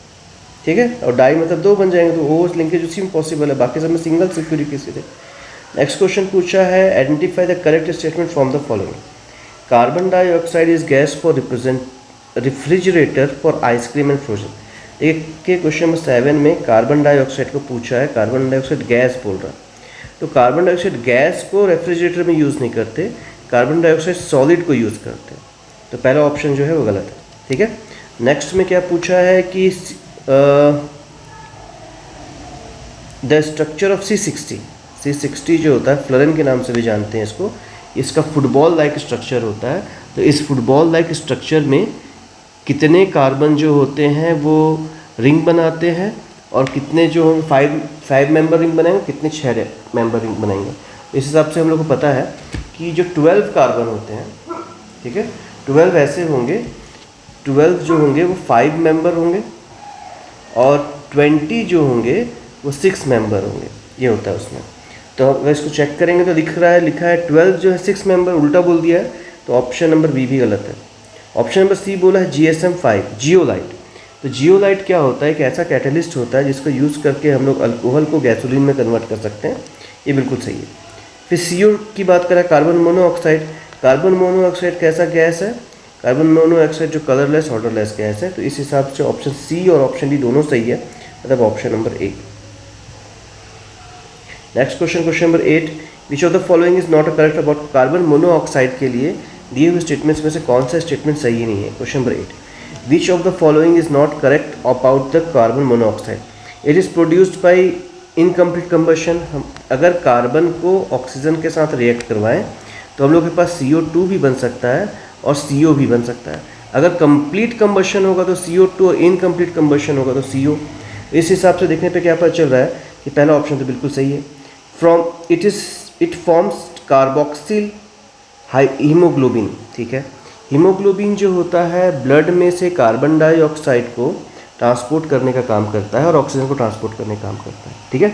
ठीक है, और डाई मतलब 2 बन जाएंगे, तो O लिंकेज उसी में पॉसिबल है, बाकी सब में सिंगल सल्फ्यूरिक एसिड है। नेक्स्ट क्वेश्चन पूछा है identify the correct statement from the following. Carbon dioxide is gas for refrigerator for ice cream and frozen. देखिए क्वेश्चन नंबर 7 में कार्बन डाइऑक्साइड को पूछा है, कार्बन डाइऑक्साइड गैस बोल रहा है। तो कार्बन डाइऑक्साइड गैस को रेफ्रिजरेटर में यूज़ नहीं करते, कार्बन डाइऑक्साइड सॉलिड को यूज़ करते हैं। तो पहला ऑप्शन जो है वो गलत है। ठीक है, नेक्स्ट में क्या पूछा है कि द स्ट्रक्चर ऑफ C60 जो होता है, फ्लोरीन के नाम से भी जानते हैं इसको, इसका फुटबॉल लाइक स्ट्रक्चर होता है। तो इस फुटबॉल लाइक स्ट्रक्चर में कितने कार्बन जो होते हैं वो रिंग बनाते हैं, और कितने जो 5 मेंबर रिंग बनाएंगे, कितने 6 मेंबर रिंग बनाएंगे। इस हिसाब से हम लोग को पता है कि जो 12 कार्बन होते हैं, ठीक है। 12 ऐसे होंगे, 12 जो होंगे वो 5 मेंबर होंगे और 20 जो होंगे वो 6 मेंबर होंगे, ये होता है उसमें। तो अगर इसको चेक करेंगे तो लिखा है 12 जो है 6 मेंबर, उल्टा बोल दिया है, तो ऑप्शन नंबर बी भी गलत है। ऑप्शन नंबर सी बोला है GSM-5 जियोलाइट। तो जियोलाइट क्या होता है, एक ऐसा कैटलिस्ट होता है जिसको यूज़ करके हम लोग अल्कोहल को गैसोलीन में कन्वर्ट कर सकते हैं, ये बिल्कुल सही है। फिर CO की बात करें, कार्बन मोनोऑक्साइड। कार्बन मोनोऑक्साइड कैसा गैस है, कार्बन मोनोऑक्साइड जो कलरलेस ऑडरलेस गैस है, तो इस हिसाब से ऑप्शन सी और ऑप्शन डी दोनों सही है, मतलब option number A. Next question, question number 8, which of the following is not a correct about carbon monoxide के लिए दिए हुए स्टेटमेंट्स में से कौन सा स्टेटमेंट सही नहीं है। Question number 8, which of the following is not correct about the carbon monoxide, it is produced by incomplete combustion. हम अगर कार्बन को ऑक्सीजन के साथ रिएक्ट करवाएं तो हम लोग के पास CO2 भी बन सकता है और CO भी बन सकता है। अगर कंप्लीट कंबशन होगा तो CO2 और इनकम्प्लीट कंबशन होगा तो CO। इस हिसाब से देखने पे क्या पता चल रहा है कि पहला ऑप्शन तो बिल्कुल सही है। इट फॉर्म्स कार्बोक्सिल हीमोग्लोबिन, ठीक है। हीमोग्लोबिन जो होता है ब्लड में से कार्बन डाइऑक्साइड को ट्रांसपोर्ट करने का काम करता है और ऑक्सीजन को ट्रांसपोर्ट करने का काम करता है, ठीक है।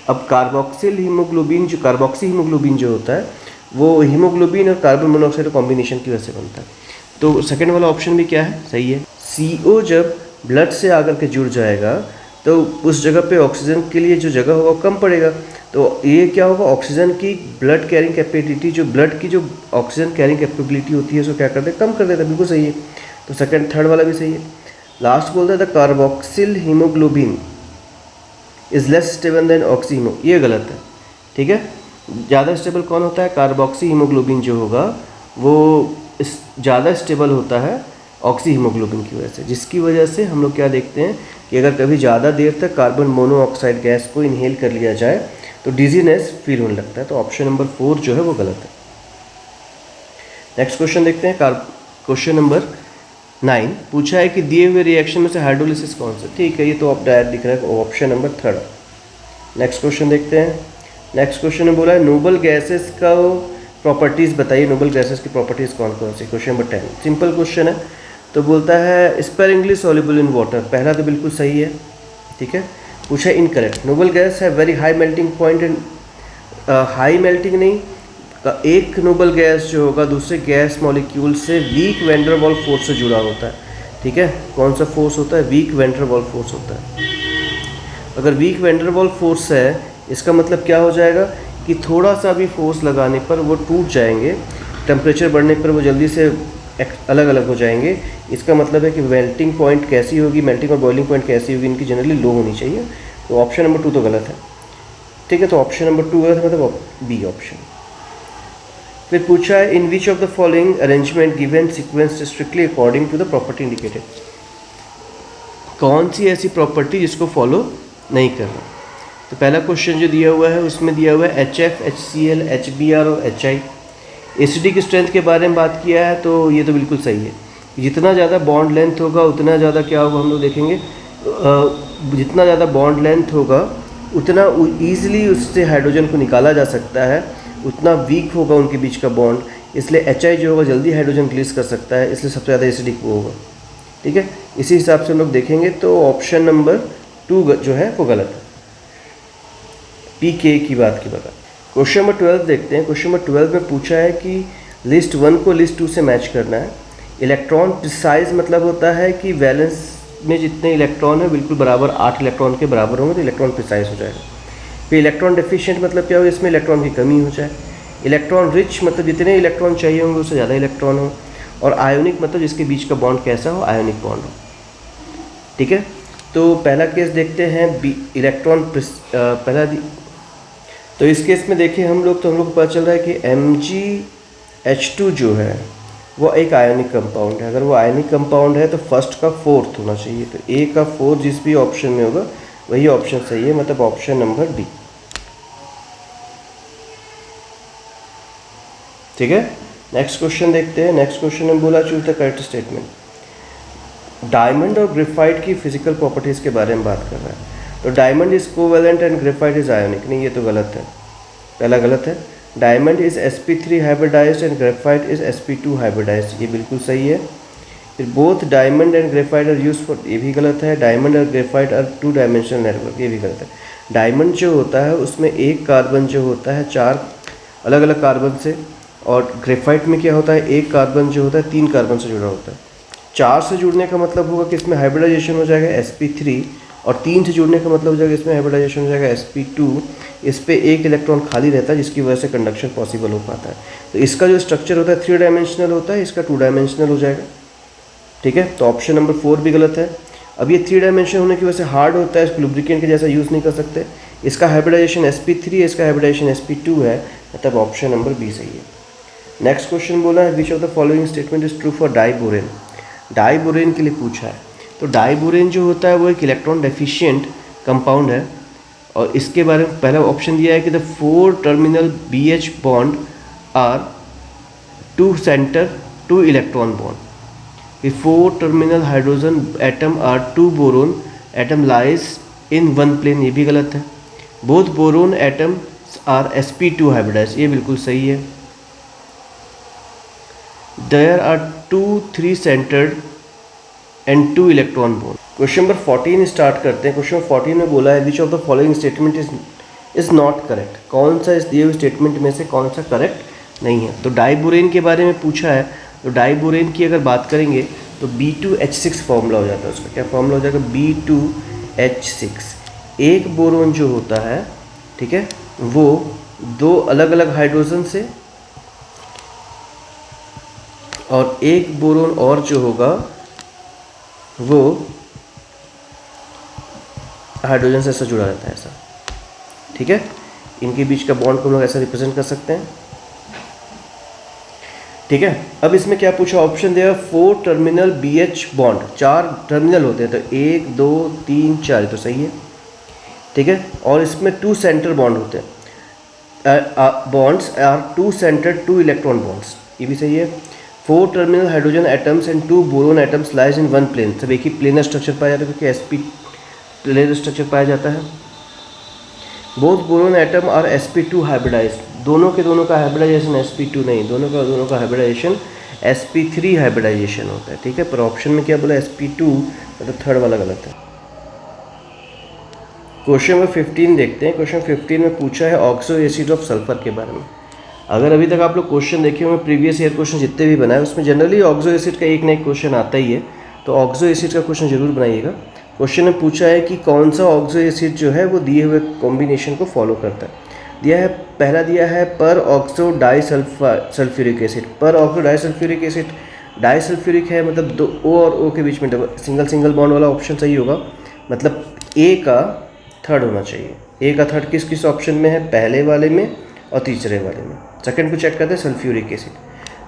अब कार्बोक्सिल हीमोग्लोबिन जो कार्बोक्सी हीमोग्लोबिन जो होता है वो हीमोग्लोबिन और कार्बन मोनोऑक्साइड कॉम्बिनेशन की वजह से बनता है। तो सेकंड वाला ऑप्शन भी क्या है, सही है। CO जब ब्लड से आकर के जुड़ जाएगा तो उस जगह पे ऑक्सीजन के लिए जो जगह होगा कम पड़ेगा, तो ये क्या होगा, ऑक्सीजन की ब्लड कैरिंग कैपेबिलिटी, जो ब्लड की जो ऑक्सीजन कैरिंग कैपेबिलिटी होती है उसको क्या कर देता है, कम कर देता है, बिल्कुल सही है। तो सेकंड थर्ड वाला भी सही है। लास्ट बोलता है the carboxyl hemoglobin is less stable than oxy hemo, ये गलत है, ठीक है। ज़्यादा स्टेबल कौन होता है, कार्बोक्सी हीमोग्लोबिन जो होगा वो ज़्यादा स्टेबल होता है ऑक्सी हीमोग्लोबिन की वजह से, जिसकी वजह से हम लोग क्या देखते हैं कि अगर कभी ज़्यादा देर तक कार्बन मोनोऑक्साइड गैस को इनहेल कर लिया जाए तो डिजीनेस फील होने लगता है। तो ऑप्शन नंबर 4 जो है वो गलत है। नेक्स्ट क्वेश्चन देखते हैं। क्वेश्चन नंबर 9 पूछा है कि दिए हुए रिएक्शन में से हाइड्रोलिसिस कौन सा, ठीक है, ये तो आप डायरेक्ट दिख रहा है, ऑप्शन नंबर 3। नेक्स्ट क्वेश्चन देखते हैं। नेक्स्ट क्वेश्चन में बोला है नोबल गैसेस का प्रॉपर्टीज़ बताइए, नोबल गैसेस की प्रॉपर्टीज़ कौन कौन सी। क्वेश्चन नंबर 10 सिंपल क्वेश्चन है, तो बोलता है स्पेरिंगली सॉल्युबल इन वाटर, पहला तो बिल्कुल सही है, ठीक है। पूछा इनकरेक्ट, नोबल गैस है very high melting point and high melting नहीं, एक नोबल गैस जो होगा दूसरे गैस मॉलिक्यूल से weak van der Waals force से जुड़ा होता है, ठीक है। कौन सा फोर्स होता है, weak van der Waals force होता है। अगर weak van der Waals force है इसका मतलब क्या हो जाएगा कि थोड़ा सा भी फोर्स लगाने पर वो टूट जाएंगे, टेम्परेचर बढ़ने पर वो जल्दी से अलग अलग हो जाएंगे। इसका मतलब है कि मेल्टिंग पॉइंट कैसी होगी, मेल्टिंग और बॉइलिंग पॉइंट कैसी होगी, इनकी जनरली लो होनी चाहिए। तो ऑप्शन नंबर 2 तो गलत है, ठीक है। तो ऑप्शन नंबर 2 गलत है, मतलब बी ऑप्शन। फिर पूछा है in which of the following arrangement given sequence strictly according to the property indicated, कौन सी ऐसी प्रॉपर्टी जिसको फॉलो नहीं करना। तो पहला क्वेश्चन जो दिया हुआ है उसमें दिया हुआ है HF, HCl, HBr और HI। एसिडिक की स्ट्रेंथ के बारे में बात किया है, तो ये तो बिल्कुल सही है। जितना ज़्यादा बॉन्ड लेंथ होगा उतना ज़्यादा क्या होगा, हम लोग देखेंगे जितना ज़्यादा बॉन्ड लेंथ होगा उतना ईजिली उससे हाइड्रोजन को निकाला जा सकता है, उतना वीक होगा उनके बीच का बॉन्ड, इसलिए HI जो होगा जल्दी हाइड्रोजन रिलीज कर सकता है, इसलिए सबसे ज़्यादा एसिडिक वो होगा, ठीक है। इसी हिसाब से हम लोग देखेंगे तो ऑप्शन नंबर 2 जो है वो गलत है, PK की बात की बता। क्वेश्चन नंबर 12 देखते हैं। क्वेश्चन नंबर 12 में पूछा है कि लिस्ट 1 को लिस्ट 2 से मैच करना है। इलेक्ट्रॉन प्रिसाइज मतलब होता है कि वैलेंस में जितने इलेक्ट्रॉन है बिल्कुल बराबर 8 इलेक्ट्रॉन के बराबर होंगे तो इलेक्ट्रॉन प्रिसाइज हो जाएगा। फिर इलेक्ट्रॉन डेफिशिएंट मतलब क्या होगा, इसमें इलेक्ट्रॉन की कमी हो जाए। इलेक्ट्रॉन रिच मतलब जितने इलेक्ट्रॉन चाहिए होंगे उससे ज़्यादा इलेक्ट्रॉन हो। और आयोनिक मतलब जिसके बीच का बॉन्ड कैसा हो, आयोनिक बॉन्ड हो, ठीक है। तो पहला केस देखते हैं, इलेक्ट्रॉन पहला तो इस केस में देखिए हम लोग को पता चल रहा है कि MgH2 जो है वो एक आयोनिक कंपाउंड है। अगर वो आयोनिक कंपाउंड है तो फर्स्ट का 4th होना चाहिए, तो A का 4 जिस भी ऑप्शन में होगा वही ऑप्शन सही है, मतलब ऑप्शन नंबर B, ठीक है। नेक्स्ट क्वेश्चन देखते हैं। नेक्स्ट क्वेश्चन में बोला choose the correct statement. Diamond और ग्रेफाइट की फिजिकल प्रॉपर्टीज़ के बारे में बात कर रहा है। तो diamond is covalent and graphite is ionic, नहीं ये तो गलत है, पहला गलत है। Diamond is sp3 hybridised and graphite is sp2 hybridised, ये बिल्कुल सही है। फिर both diamond and graphite are use for, ये भी गलत है। डायमंड और ग्रेफाइट आर 2 डायमेंशनल नेटवर्क, ये भी गलत है। डायमंड जो होता है उसमें एक कार्बन जो होता है 4 अलग अलग कार्बन से, और ग्रेफाइट में क्या होता है, एक कार्बन जो होता है 3 कार्बन से जुड़ा होता है। 4 से जुड़ने का मतलब होगा कि इसमें हाइब्रिडाइजेशन हो जाएगा sp3, और 3 से जुड़ने का मतलब हो जाएगा इसमें हाइब्रिडाइजेशन हो जाएगा sp2। इस पे एक इलेक्ट्रॉन खाली रहता है जिसकी वजह से कंडक्शन पॉसिबल हो पाता है। तो इसका जो स्ट्रक्चर होता है 3 डायमेंशनल होता है, इसका 2 डायमेंशनल हो जाएगा। ठीक है, तो ऑप्शन नंबर 4 भी गलत है। अब ये 3 डायमेंशन होने की वजह से हार्ड होता है, इसको लुब्रिकेंट के जैसा यूज़ नहीं कर सकते। इसका हाइब्रिडाइजेशन sp3 है, इसका हाइब्रिडाइजेशन sp2 है, मतलब ऑप्शन नंबर बी सही है। नेक्स्ट क्वेश्चन बोला है which of the following statement is true for diborane. Diborane के लिए पूछा है। तो डाइबोरेन जो होता है वो एक इलेक्ट्रॉन डेफिशिएंट कंपाउंड है, और इसके बारे में पहला ऑप्शन दिया है कि the 4 terminal BH bond are 2 centre 2 electron bond. 4 terminal hydrogen atom are 2 boron atom lies in 1 plane, ये भी गलत है। Both boron atoms are sp2 hybridised, ये बिल्कुल सही है। There are 2 3 centred and 2 electron bond. Question number 14 start करते हैं। क्वेश्चन नंबर 14 में बोला है which of the following statement is not correct. कौन सा इस दिए हुए स्टेटमेंट में से कौन सा करेक्ट नहीं है। तो डाइबोरेन के बारे में पूछा है। तो डाइबोरेन की अगर बात करेंगे तो B2H6 फॉर्मूला हो जाता है उसका। क्या फॉर्मूला हो जाएगा, B2H6। एक बोरोन जो होता है, ठीक है, वो 2 अलग अलग हाइड्रोजन से, और एक बोरोन और जो होगा वो हाइड्रोजन से ऐसा जुड़ा रहता है ऐसा। ठीक है, इनके बीच का बॉन्ड को हम लोग ऐसा रिप्रेजेंट कर सकते हैं। ठीक है, अब इसमें क्या पूछा, ऑप्शन दिया 4 टर्मिनल BH बॉन्ड, 4 टर्मिनल होते हैं, तो 1 2 3 4, तो सही है। ठीक है, और इसमें 2 सेंटर बॉन्ड होते हैं, bonds are 2 centre 2 electron bonds, ये भी सही है। 4 terminal hydrogen atoms and 2 boron atoms lies in 1 plane, सब एक ही प्लेनर स्ट्रक्चर पाया जाता है क्योंकि sp प्लेनर स्ट्रक्चर पाया जाता है। बोथ बोरोन एटम और sp2 हाइब्रिडाइज्ड, दोनों के दोनों का हाइब्रिडाइजेशन sp2 नहीं, दोनों का हाइब्रिडाइजेशन sp3 हाइब्रिडाइजेशन होता है। ठीक है, पर ऑप्शन में क्या बोला sp2, मतलब थर्ड वाला गलत है। क्वेश्चन नंबर 15 देखते हैं। क्वेश्चन 15 में पूछा है ऑक्सो एसिड ऑफ सल्फर के बारे में। अगर अभी तक आप लोग क्वेश्चन देखे होंगे, प्रीवियस ईयर क्वेश्चन जितने भी बनाए उसमें जनरली ऑक्सो एसिड का एक ना एक क्वेश्चन आता ही है, तो ऑक्सो एसिड का क्वेश्चन जरूर बनाइएगा। क्वेश्चन में पूछा है कि कौन सा ऑक्सो एसिड जो है वो दिए हुए कॉम्बिनेशन को फॉलो करता है। दिया है, पहला दिया है peroxo disulphuric acid. Peroxo disulphuric acid, disulphuric है मतलब दो O और O के बीच में सिंगल बॉन्ड वाला ऑप्शन सही होगा, मतलब A का थर्ड होना चाहिए। A का थर्ड किस किस ऑप्शन में है, पहले वाले में और तीसरे वाले में। सेकंड को चेक करते हैं, सल्फ्यूरिक एसिड।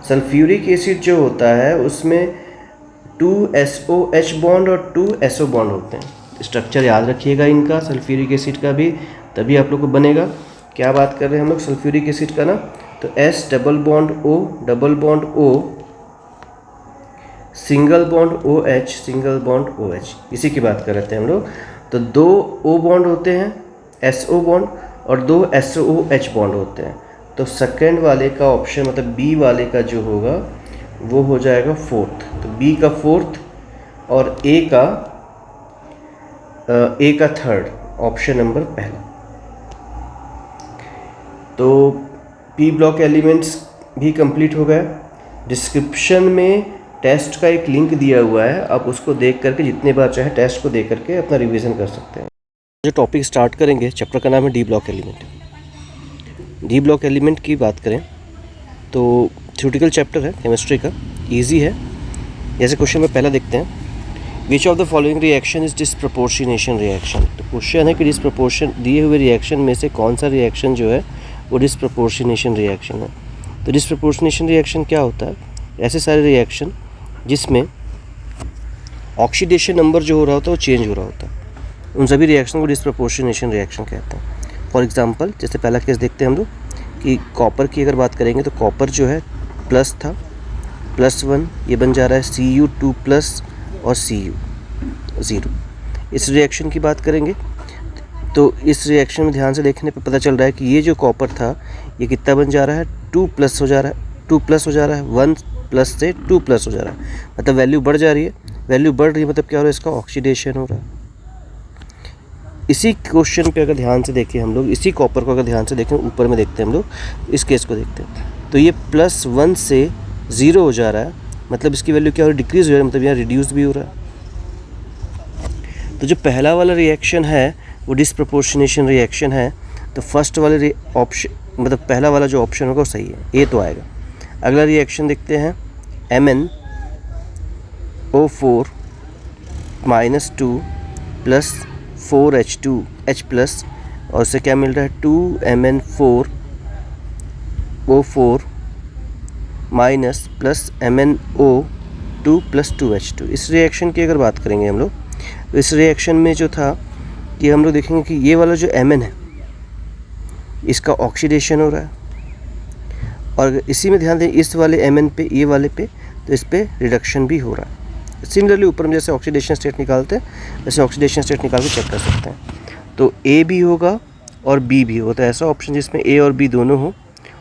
सल्फ्यूरिक एसिड जो होता है उसमें 2 SOH बॉन्ड और 2 SO बॉन्ड होते हैं। स्ट्रक्चर याद रखिएगा इनका, सल्फ्यूरिक एसिड का भी, तभी आप लोग को बनेगा। क्या बात कर रहे हैं हम लोग सल्फ्यूरिक एसिड का ना, तो S double bond O single bond OH single bond OH, इसी की बात कर रहे थे हम लोग। तो 2 O बॉन्ड होते हैं SO बॉन्ड और 2 SOH बॉन्ड होते हैं। तो सेकेंड वाले का ऑप्शन मतलब B वाले का जो होगा वो हो जाएगा फोर्थ। तो B का फोर्थ और A का थर्ड, ऑप्शन नंबर पहला। तो P ब्लॉक एलिमेंट्स भी कंप्लीट हो गया। डिस्क्रिप्शन में टेस्ट का एक लिंक दिया हुआ है, आप उसको देख करके जितने बार चाहे टेस्ट को देख करके अपना रिवीजन कर सकते हैं। जो टॉपिक स्टार्ट करेंगे, चैप्टर का नाम है D block element. D block element की बात करें तो थ्योरेटिकल चैप्टर है केमिस्ट्री का, इजी है। जैसे क्वेश्चन में पहला देखते हैं, विच of the following reaction is disproportionation reaction. तो क्वेश्चन है कि डिस्प्रपोर्शन दिए हुए रिएक्शन में से कौन सा रिएक्शन जो है वो डिस्प्रपोर्शनेशन रिएक्शन है। तो डिस्प्रपोर्शनेशन रिएक्शन क्या होता है, ऐसे सारे रिएक्शन जिसमें ऑक्सीडेशन नंबर जो हो रहा होता है वो चेंज हो रहा होता है, उन सभी रिएक्शन को डिस्प्रपोर्शनेशन रिएक्शन कहते हैं। फॉर एग्जांपल जैसे पहला केस देखते हैं हम लोग कि कॉपर की अगर बात करेंगे तो कॉपर जो है प्लस था, +1 ये बन जा रहा है Cu2+ और Cu0। इस रिएक्शन की बात करेंगे तो इस रिएक्शन में ध्यान से देखने पर पता चल रहा है कि ये जो कॉपर था ये कितना बन जा रहा है, 2 प्लस हो जा रहा है, 2 प्लस हो जा रहा है, 1 प्लस से 2 प्लस हो जा रहा है, मतलब वैल्यू बढ़ जा रही है। वैल्यू बढ़ रही है मतलब क्या हो रहा है, इसका ऑक्सीडेशन हो रहा है। इसी क्वेश्चन पे अगर ध्यान से देखें हम लोग, इसी कॉपर को अगर ध्यान से देखें, ऊपर में देखते हैं हम लोग, इस केस को देखते हैं, तो ये +1 से 0 हो जा रहा है, मतलब इसकी वैल्यू क्या हो रही है, डिक्रीज हो रहा है, मतलब यहाँ रिड्यूस भी हो रहा है। तो जो पहला वाला रिएक्शन है वो डिसप्रपोर्शनेशन रिएक्शन है, तो फर्स्ट वाले ऑप्शन मतलब पहला वाला जो ऑप्शन होगा वो सही है, ए तो आएगा। अगला रिएक्शन देखते हैं, MnO4 -2 प्लस 4H2H प्लस, और उससे क्या मिल रहा है, 2Mn4O4 minus plus MnO2 plus 2H2। इस रिएक्शन की अगर बात करेंगे हम लोग, तो इस रिएक्शन में जो था कि हम लोग देखेंगे कि ये वाला जो Mn है इसका ऑक्सीडेशन हो रहा है, और इसी में ध्यान दें इस वाले Mn पे, ये वाले पे, तो इस पे रिडक्शन भी हो रहा है। सिमिलरली ऊपर में जैसे ऑक्सीडेशन स्टेट निकालते हैं वैसे ऑक्सीडेशन स्टेट निकाल के चेक कर सकते हैं। तो ए भी होगा और बी भी होगा, तो ऐसा ऑप्शन जिसमें ए और बी दोनों हो,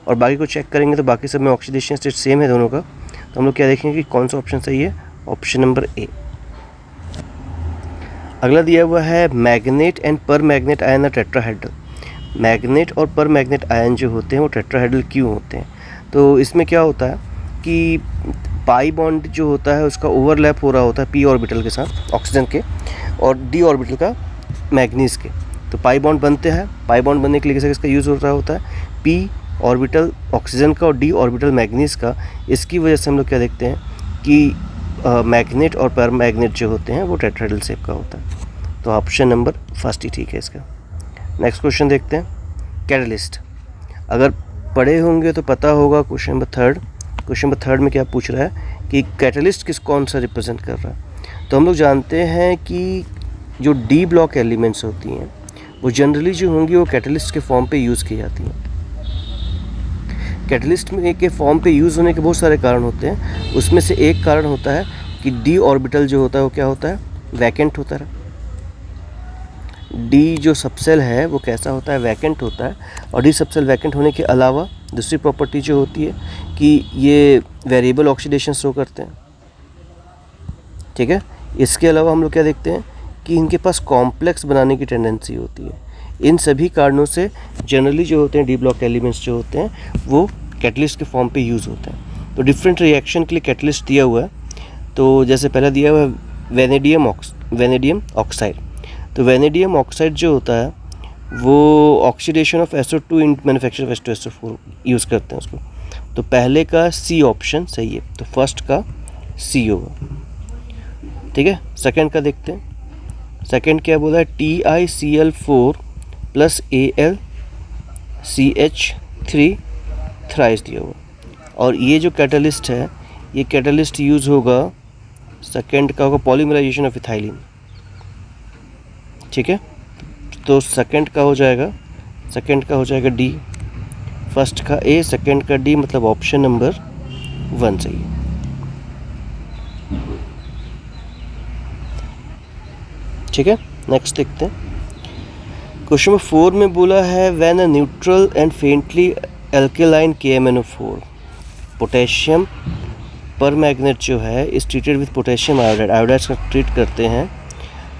और बाकी को चेक करेंगे तो बाकी सब में ऑक्सीडेशन स्टेट सेम है दोनों का, तो हम लोग क्या देखेंगे कि कौन सा ऑप्शन सही है, ऑप्शन नंबर ए। अगला दिया हुआ है manganate and permanganate ion are tetrahedral. Manganate और पर मैग्नेट आयन जो होते हैं वो टेट्राहेड्रल क्यों होते हैं, तो इसमें क्या होता है कि पाई बॉन्ड जो होता है उसका ओवरलैप हो रहा होता है पी ऑर्बिटल के साथ ऑक्सीजन के, और डी ऑर्बिटल का मैग्नीज के, तो पाई बॉन्ड बनते हैं। पाई बॉन्ड बनने के लिए किसका यूज़ हो रहा होता है, पी ऑर्बिटल ऑक्सीजन का और डी ऑर्बिटल मैग्नीज का। इसकी वजह से हम लोग क्या देखते हैं कि मैग्नेट और पर मैग्नेट जो होते हैं वो टेट्राहेड्रल शेप का होता है, तो ऑप्शन नंबर फर्स्ट ही ठीक है इसका। नेक्स्ट क्वेश्चन देखते हैं, कैटलिस्ट। अगर पढ़े होंगे तो पता होगा, क्वेश्चन नंबर थर्ड में क्या पूछ रहा है कि कैटलिस्ट कौन सा रिप्रेजेंट कर रहा है। तो हम लोग जानते हैं कि जो डी ब्लॉक एलिमेंट्स होती हैं वो जनरली जो होंगी वो कैटलिस्ट के फॉर्म पे यूज़ की जाती हैं। कैटलिस्ट में के फॉर्म पे यूज़ होने के बहुत सारे कारण होते हैं, उसमें से एक कारण होता है कि डी ऑर्बिटल जो होता है वो क्या होता है, वैकेंट होता है। डी जो सबसेल है वो कैसा होता है, वैकेंट होता है। और डी सबसेल वैकेंट होने के अलावा दूसरी प्रॉपर्टी जो होती है कि ये वेरिएबल ऑक्सीडेशन शो करते हैं, ठीक है। इसके अलावा हम लोग क्या देखते हैं कि इनके पास कॉम्प्लेक्स बनाने की टेंडेंसी होती है। इन सभी कारणों से जनरली जो होते हैं डी ब्लॉक एलिमेंट्स जो होते हैं वो कैटलिस्ट के फॉर्म पे यूज़ होते हैं। तो डिफरेंट रिएक्शन के लिए कैटलिस्ट दिया हुआ है, तो जैसे पहला दिया हुआ है वेनेडियम ऑक्साइड। तो वेनेडियम ऑक्साइड जो होता है वो oxidation of SO2 in manufacture of H2SO4 use करते हैं उसको। तो पहले का सी ऑप्शन सही है, तो फर्स्ट का सी होगा, ठीक है। सेकंड का देखते हैं, सेकंड क्या बोला है, TiCl4 प्लस AlCH3 थ्राइस दिया हुआ। और ये जो कैटलिस्ट है ये कैटलिस्ट यूज़ होगा, सेकंड का होगा पॉलीमराइजेशन ऑफ इथाइलिन, ठीक है। तो सेकंड का हो जाएगा डी, फर्स्ट का ए, सेकंड का डी, मतलब ऑप्शन नंबर 1 सही है। ठीक है, नेक्स्ट देखते हैं। क्वेश्चन नंबर 4 में बोला है when a neutral and faintly alkaline KMnO4 potassium पर मैग्नेट जो है इस treated with potassium iodide, iodide का ट्रीट करते हैं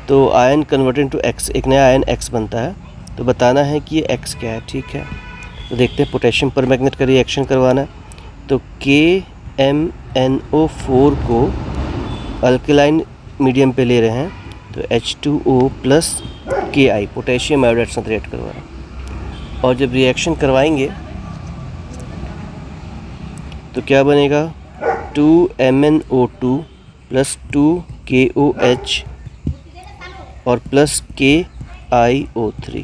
तो आयन कन्वर्टेड टू X, एक नया आयन X बनता है। तो बताना है कि ये X क्या है, ठीक है। तो देखते हैं, पोटेशियम पर मैग्नेट का रिएक्शन करवाना है, तो KMnO4 को अल्कलाइन मीडियम पे ले रहे हैं, तो H2O plus Ki potassium iodide से रिएक्ट करवा रहे हैं। और जब रिएक्शन करवाएंगे तो क्या बनेगा, 2MnO2 प्लस 2KOH और प्लस KiO3।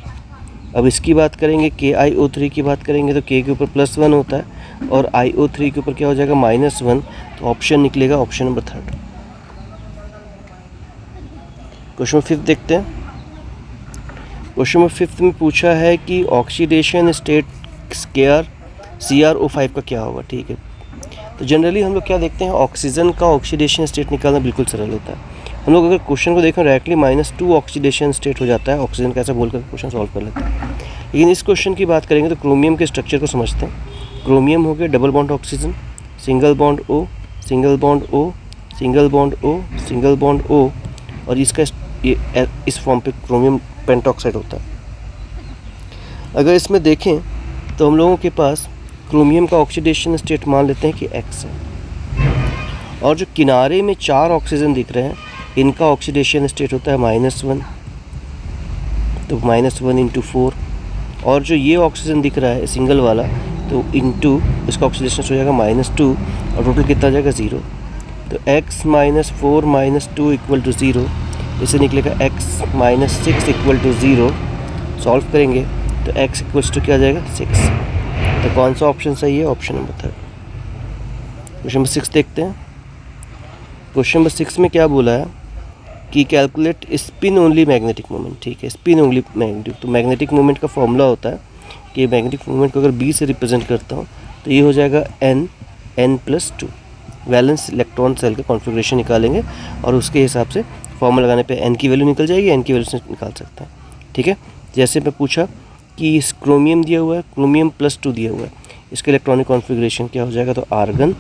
अब इसकी बात करेंगे, KiO3 की बात करेंगे तो K के ऊपर +1 होता है और IO3 के ऊपर क्या हो जाएगा, -1। तो ऑप्शन निकलेगा ऑप्शन नंबर 3। क्वेश्चन नंबर 5 देखते हैं। क्वेश्चन नंबर 5 में पूछा है कि ऑक्सीडेशन स्टेट CrO5 का क्या होगा, ठीक है। तो जनरली हम लोग क्या देखते हैं, ऑक्सीजन का ऑक्सीडेशन स्टेट निकालना बिल्कुल सरल होता है। हम लोग अगर क्वेश्चन को देखें डायरेक्टली -2 ऑक्सीडेशन स्टेट हो जाता है ऑक्सीजन का, ऐसा बोलकर क्वेश्चन सॉल्व कर लेते हैं। लेकिन इस क्वेश्चन की बात करेंगे तो क्रोमियम के स्ट्रक्चर को समझते हैं। क्रोमियम हो गया double bond oxygen, single bond O, single bond O, single bond O, single bond O, और इसका ये इस फॉर्म पे क्रोमियम पेंटॉक्साइड होता है। अगर इसमें देखें तो हम लोगों के पास क्रोमियम का ऑक्सीडेशन स्टेट मान लेते हैं कि X है, और जो किनारे में 4 ऑक्सीजन दिख रहे हैं इनका ऑक्सीडेशन स्टेट होता है -1, तो -1 × 4, और जो ये ऑक्सीजन दिख रहा है सिंगल वाला तो इंटू इसका ऑक्सीडेशन हो जाएगा -2, और टोटल कितना आ जाएगा 0। तो x - 4 - 2 = 0, इसे निकलेगा x - 6 = 0। सॉल्व करेंगे तो x = क्या आ जाएगा 6। तो कौन सा ऑप्शन सही है? Option number 3। क्वेश्चन नंबर 6 देखते हैं। क्वेश्चन नंबर 6 में क्या बोला है कि calculate spin only magnetic moment. ठीक है, स्पिन ओनली मैग्नेटिक, तो मैग्नेटिक मोमेंट का फॉर्मूला होता है कि मैग्नेटिक मोमेंट को अगर B से रिप्रेजेंट करता हूँ तो ये हो जाएगा n+2। वैलेंस इलेक्ट्रॉन सेल का कॉन्फ़िगरेशन निकालेंगे और उसके हिसाब से फॉर्मूला लगाने पे n की वैल्यू निकल जाएगी, n की वैल्यू से निकाल सकते हैं। ठीक है, जैसे मैं पूछा कि इस क्रोमियम दिया हुआ है, क्रोमियम +2 दिया हुआ है, इसका इलेक्ट्रॉनिक कॉन्फ़िगरेशन क्या हो जाएगा? तो आर्गन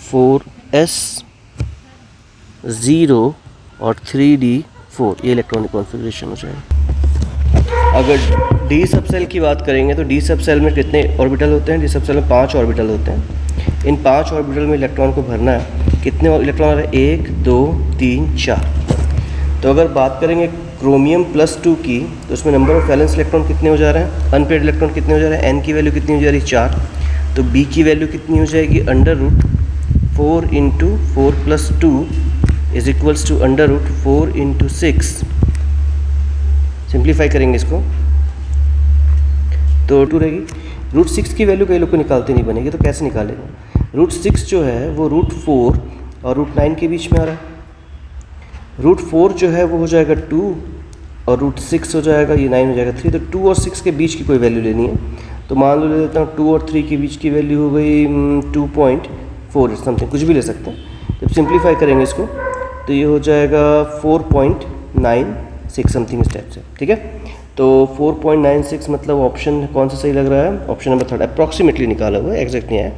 4s0 और 3d4, ये इलेक्ट्रॉनिक कॉन्फ़िगरेशन हो जाएगा। अगर डी सब सेल की बात करेंगे तो डी सब सेल में कितने ऑर्बिटल होते हैं? डी सब सेल में 5 ऑर्बिटल होते हैं। इन 5 ऑर्बिटल में इलेक्ट्रॉन को भरना है। कितने इलेक्ट्रॉन आ रहे हैं? 1 2 3 4। तो अगर बात करेंगे क्रोमियम +2 की तो उसमें नंबर ऑफ वैलेंस इलेक्ट्रॉन कितने हो जा रहे हैं? अनपेड इलेक्ट्रॉन कितने हो जा रहे हैं? n की वैल्यू कितनी हो जा रही है? 4। तो b की वैल्यू कितनी हो जाएगी? √4 × 4 + 2 इज इक्वल्स टू √4 × 6। सिंप्लीफाई करेंगे इसको तो 2 रहेगी। √6 की वैल्यू कई लोग को निकालते नहीं बनेगी, तो कैसे निकालेंगे? √6 जो है वो √4 और √9 के बीच में आ रहा है। √4 जो है वो हो जाएगा 2 और √6 हो जाएगा, ये 9 हो जाएगा 3। तो 2 और 6 के बीच की कोई वैल्यू लेनी है, तो मान लो ले लेता हूँ 2 और 3 के बीच की वैल्यू हो गई 2.4 समथिंग, कुछ भी ले सकते हैं। जब सिंप्लीफाई करेंगे इसको तो ये हो जाएगा 4.96 समथिंग इस टाइप से। ठीक है, तो 4.96 मतलब ऑप्शन कौन सा सही लग रहा है? ऑप्शन नंबर 3 अप्रॉक्सीमेटली निकाला हुआ है, एग्जैक्ट नहीं आया,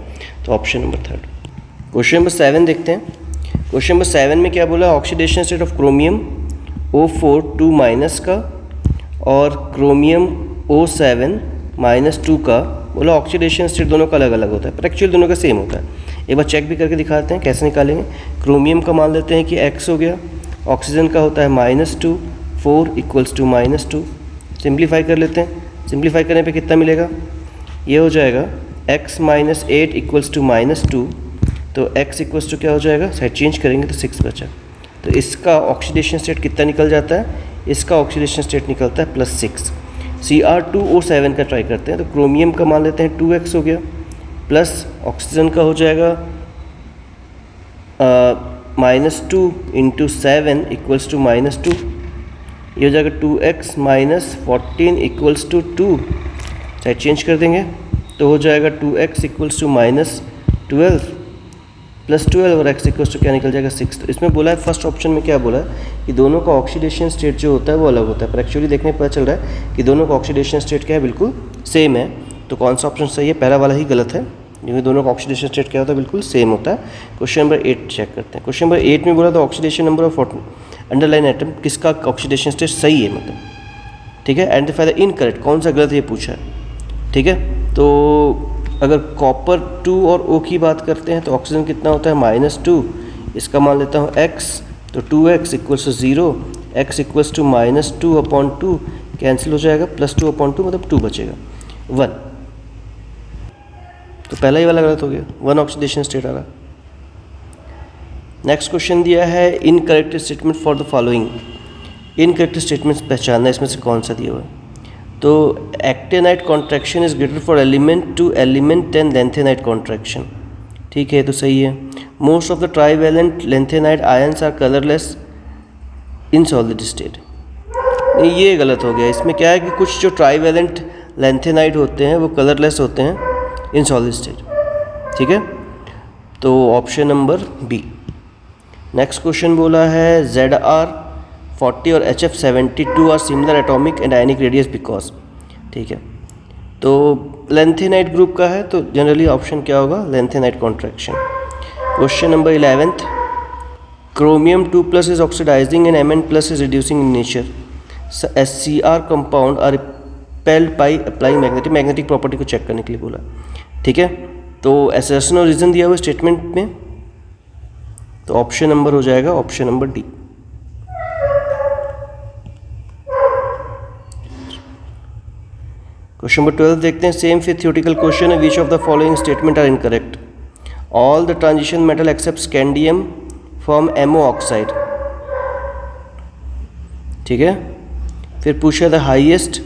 तो ऑप्शन नंबर 3। क्वेश्चन नंबर 7 देखते हैं। क्वेश्चन नंबर 7 में क्या बोला? Oxidation state of chromium O4 2- का और क्रोमियम O7 -2 का बोला ऑक्सीडेशन स्टेट दोनों का अलग अलग होता है, पर एक्चुअली दोनों का सेम होता है। एक बार चेक भी करके दिखाते हैं कैसे निकालेंगे। क्रोमियम का मान लेते हैं कि x हो गया, ऑक्सीजन का होता है -2, 4 = -2। सिंप्लीफाई कर लेते हैं। सिंप्लीफाई करने पे कितना मिलेगा? ये हो जाएगा x - 8 = -2, तो x = क्या हो जाएगा? साइड चेंज करेंगे तो 6 बचा। तो इसका ऑक्सीडेशन स्टेट कितना निकल जाता है? इसका ऑक्सीडेशन स्टेट निकलता है +6। Cr2O7 का ट्राई करते हैं। तो क्रोमियम का मान लेते हैं 2x हो गया, प्लस ऑक्सीजन का हो जाएगा -2 × 7 = -2, ये हो जाएगा 2x - 14 = 2। साइड चेंज कर देंगे तो हो जाएगा 2x = -12 + 12 और x = क्या निकल जाएगा 6। तो इसमें बोला है फर्स्ट ऑप्शन में क्या बोला है कि दोनों का ऑक्सीडेशन स्टेट जो होता है वो अलग होता है, पर एक्चुअली देखने पता चल रहा है कि दोनों का ऑक्सीडेशन स्टेट क्या है? बिल्कुल सेम है। तो कौन सा ऑप्शन सही है? पहला वाला ही गलत है, क्योंकि दोनों का ऑक्सीडेशन स्टेट क्या होता है? बिल्कुल सेम होता है। क्वेश्चन नंबर 8 चेक करते हैं। क्वेश्चन नंबर 8 में बोला था oxidation number of underline atom, किसका ऑक्सीडेशन स्टेट सही है मतलब। ठीक है, आइडेंटिफाई द इनकरेक्ट, कौन सा गलत ये पूछा है। ठीक है, तो अगर कॉपर 2 और O की बात करते हैं तो ऑक्सीजन कितना होता है? -2। इसका मान लेता हूँ x, तो 2x = 0, x = -2/2 कैंसिल हो जाएगा, +2/2 मतलब 2 बचेगा 1। तो पहला ही वाला गलत हो गया, 1 ऑक्सीडेशन स्टेट आ रहा। नेक्स्ट क्वेश्चन दिया है incorrect statement for the following. Incorrect statements पहचानना, इसमें से कौन सा दिया हुआ है? तो actinide contraction is greater for element to element than lanthanide contraction. ठीक है, तो सही है। Most of the trivalent lanthanide ions are colourless in solid state. नहीं, ये गलत हो गया। इसमें क्या है कि कुछ जो ट्राईवैलेंट लेंथेनाइट होते हैं वो कलरलेस होते हैं इन सॉलिड स्टेट। ठीक है, तो option number B. Next question बोला है ZR40 और HF72 are similar atomic and ionic radius because. ठीक है। तो लेंथेनाइट ग्रुप का है तो जनरली ऑप्शन क्या होगा, lanthanide contraction. Question number 11th, chromium 2+ is oxidizing and Mn+ is reducing in nature. SCr compound are repelled by applying magnetic property को check करने के लिए बोला, ठीक है। तो एसेशन और रीज़न दिया हुआ स्टेटमेंट में, तो ऑप्शन नंबर हो जाएगा option number D. Question number 12 देखते हैं। सेम फिर थ्योरेटिकल क्वेश्चन है, which of the following statement are incorrect. All the transition metal except scandium form MO oxide, ठीक है। फिर पूछा the highest,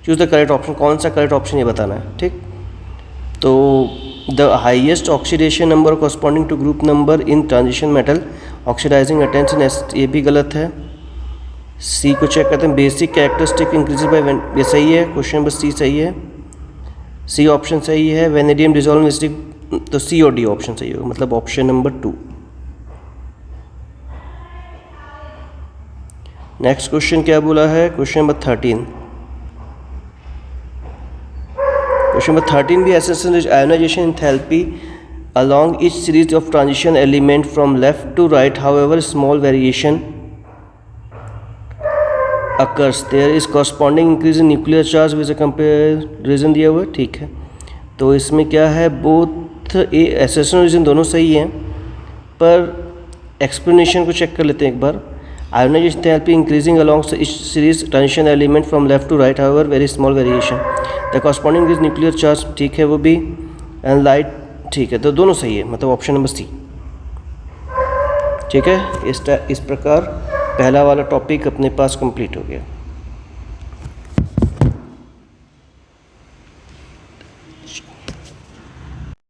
choose the correct option, कौन सा करेक्ट ऑप्शन ये बताना है, ठीक। तो the highest oxidation number corresponding to group number in transition metal oxidising attention, ये भी गलत है। सी को चेक करते हैं, बेसिक कैरेक्टरिस्टिक इंक्रीज बाय, ये सही है, क्वेश्चन नंबर सी सही है, सी ऑप्शन सही है। वेनेडियम डिजोल्व मिस्टिक, तो सी और डी ऑप्शन सही होगा, मतलब ऑप्शन नंबर 2। नेक्स्ट क्वेश्चन क्या बोला है, क्वेश्चन नंबर 13। क्वेश्चन नंबर 13 भी एसेशन is ionisation enthalpy along each series of transition element from left to right, however small variation occurs there is corresponding increase in nuclear charge with a comparison दिया हुआ, ठीक है। तो इसमें क्या है, बोथ एसेशन और रीजन दोनों सही हैं, पर एक्सप्लेनेशन को चेक कर लेते हैं एक बार। Ionisation enthalpy increasing along each series transition element from left to right, however very small variation, the corresponding is nuclear charge, ठीक है वो भी, एंड लाइट, ठीक है। तो दोनों सही है, मतलब ऑप्शन नंबर सी, ठीक है। इस प्रकार पहला वाला टॉपिक अपने पास कंप्लीट हो गया।